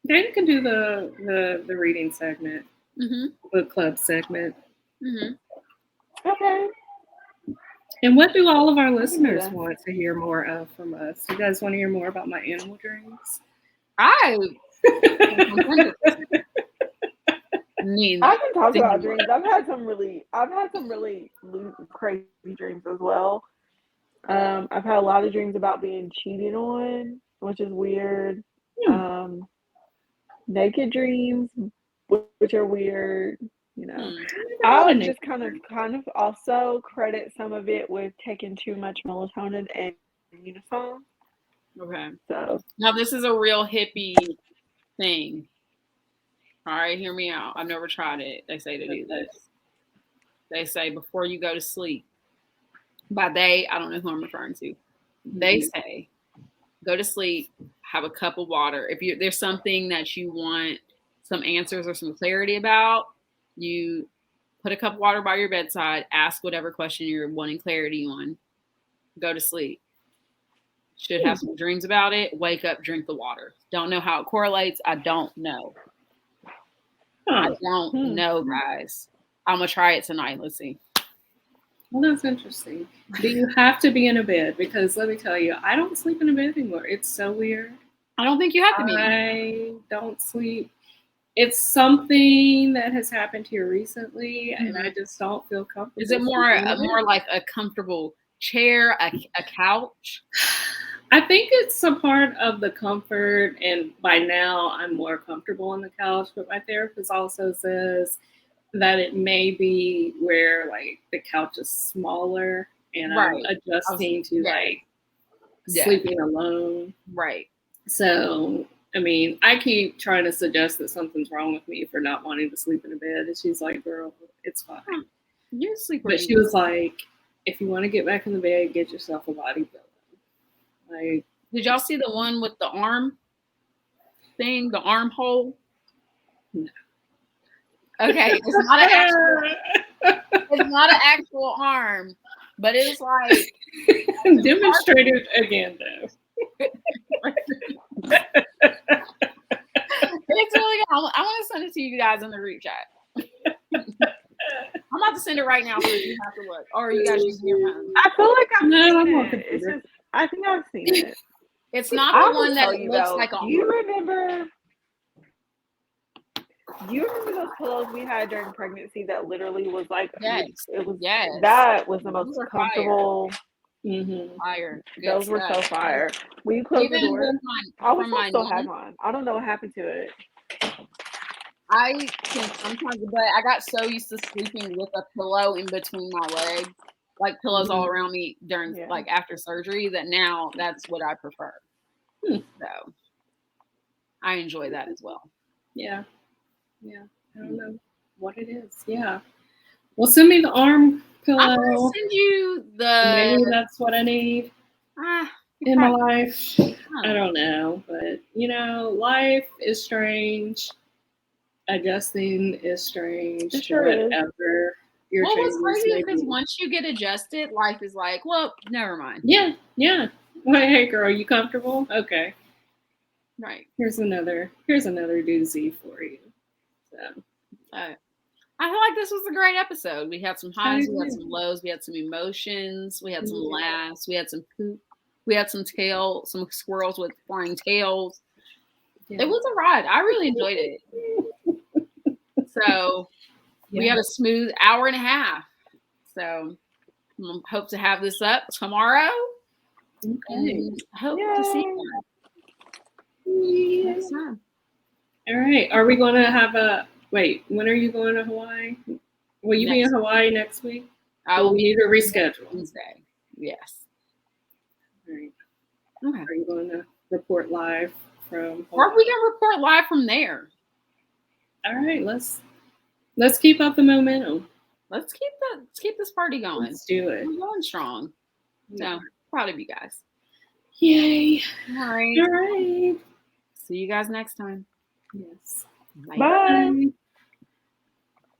B: Dana can do the reading segment, book club segment.
C: Okay.
B: And what do all of our listeners want to hear more of from us? You guys want to hear more about my animal dreams?
C: I can talk about dreams. I've had some really crazy dreams as well. I've had a lot of dreams about being cheated on, which is weird. Naked dreams, which are weird. You know, I would just kind of also credit some of it with taking too much melatonin and Unifone.
A: Okay.
C: So
A: now this is a real hippie thing. All right, hear me out. I've never tried it. They say to do this. They say before you go to sleep. By they, I don't know who I'm referring to. They say go to sleep, have a cup of water. If there's something that you want some answers or some clarity about, you put a cup of water by your bedside, ask whatever question you're wanting clarity on, go to sleep. Should have some dreams about it, wake up, drink the water. Don't know how it correlates. I don't know. I don't know, guys. I'm going to try it tonight. Let's see.
B: Well, that's interesting. Do you have to be in a bed? Because let me tell you, I don't sleep in a bed anymore. It's so weird.
A: I don't think you have to be.
B: I don't sleep. It's something that has happened here recently, and I just don't feel comfortable.
A: Is it more like a comfortable chair, a couch?
B: I think it's a part of the comfort, and by now I'm more comfortable on the couch, but my therapist also says that it may be where like the couch is smaller and I'm adjusting to sleeping alone.
A: Right.
B: So, I mean, I keep trying to suggest that something's wrong with me for not wanting to sleep in a bed. And she's like, girl, it's fine.
A: You sleep.
B: But she was like, if you want to get back in the bed, get yourself a body pillow. Like,
A: Did y'all see the one with the arm thing, the armhole?
B: No.
A: Okay, it's not an actual arm, but it's like
B: demonstrated again though.
A: It's really good. I want to send it to you guys in the group chat. I'm about to send it right now so you have to look. Or you guys use your phone.
C: I feel like I've
B: No, I'm
C: seen
B: on
C: it.
B: computer.
C: It's just, I think I've seen it.
A: It's not
C: I
A: the
C: will
A: one that
C: tell you
A: looks
C: though,
A: like a
C: do you remember those pillows we had during pregnancy that literally was like,
A: Yes.
C: it was,
A: Yes.
C: that was the
A: Those
C: most
A: were
C: comfortable.
A: fire. Good
C: Those were so
A: stuff.
C: fire. Will you close the
A: Even
C: door?
A: with
C: I wish
A: from
C: I
A: my
C: still had
A: knee,
C: mine. I don't know what happened to it.
A: I can sometimes, but I got so used to sleeping with a pillow in between my legs, like pillows all around me during
C: Yeah.
A: like after surgery, that now that's what I prefer. So I enjoy that as well.
B: Yeah. I don't know what it is. Yeah. Well, send me the arm pillow.
A: I'm gonna send you
B: Maybe
A: the.
B: that's what I need
A: You
B: in my
A: probably-
B: life. I don't know, but life is strange. Adjusting is strange.
C: It sure is.
B: Whatever your
A: Well, what's
B: changes
A: crazy
B: may
A: is because
B: be.
A: once you get adjusted, life is like, well, never mind.
B: Yeah. Well, hey, girl, you comfortable? Okay.
A: Right.
B: Here's another doozy for you. So.
A: I feel like this was a great episode. We had some highs, we had
B: agree.
A: some lows, we had some emotions, we had some
B: Yeah.
A: laughs, we had some poop, we had some squirrels with flying tails.
B: Yeah.
A: It was a ride. I really enjoyed it. So we had a smooth hour and a half. So hope to have this up tomorrow.
B: Okay.
A: And hope to see you next time.
B: All right. Are we going to have wait, when are you going to Hawaii? Will you be in Hawaii next week?
A: I will
B: need to reschedule.
A: Wednesday. Yes.
B: All right.
A: Okay.
B: Are you going to report live from Hawaii?
A: Or we can report live from there.
B: All right. Let's keep up the momentum.
A: Let's keep this party going.
B: Let's do it.
A: We're going strong. So proud of you guys.
B: Yay.
A: All right.
B: All right.
A: See you guys next time.
B: Yes.
C: Bye.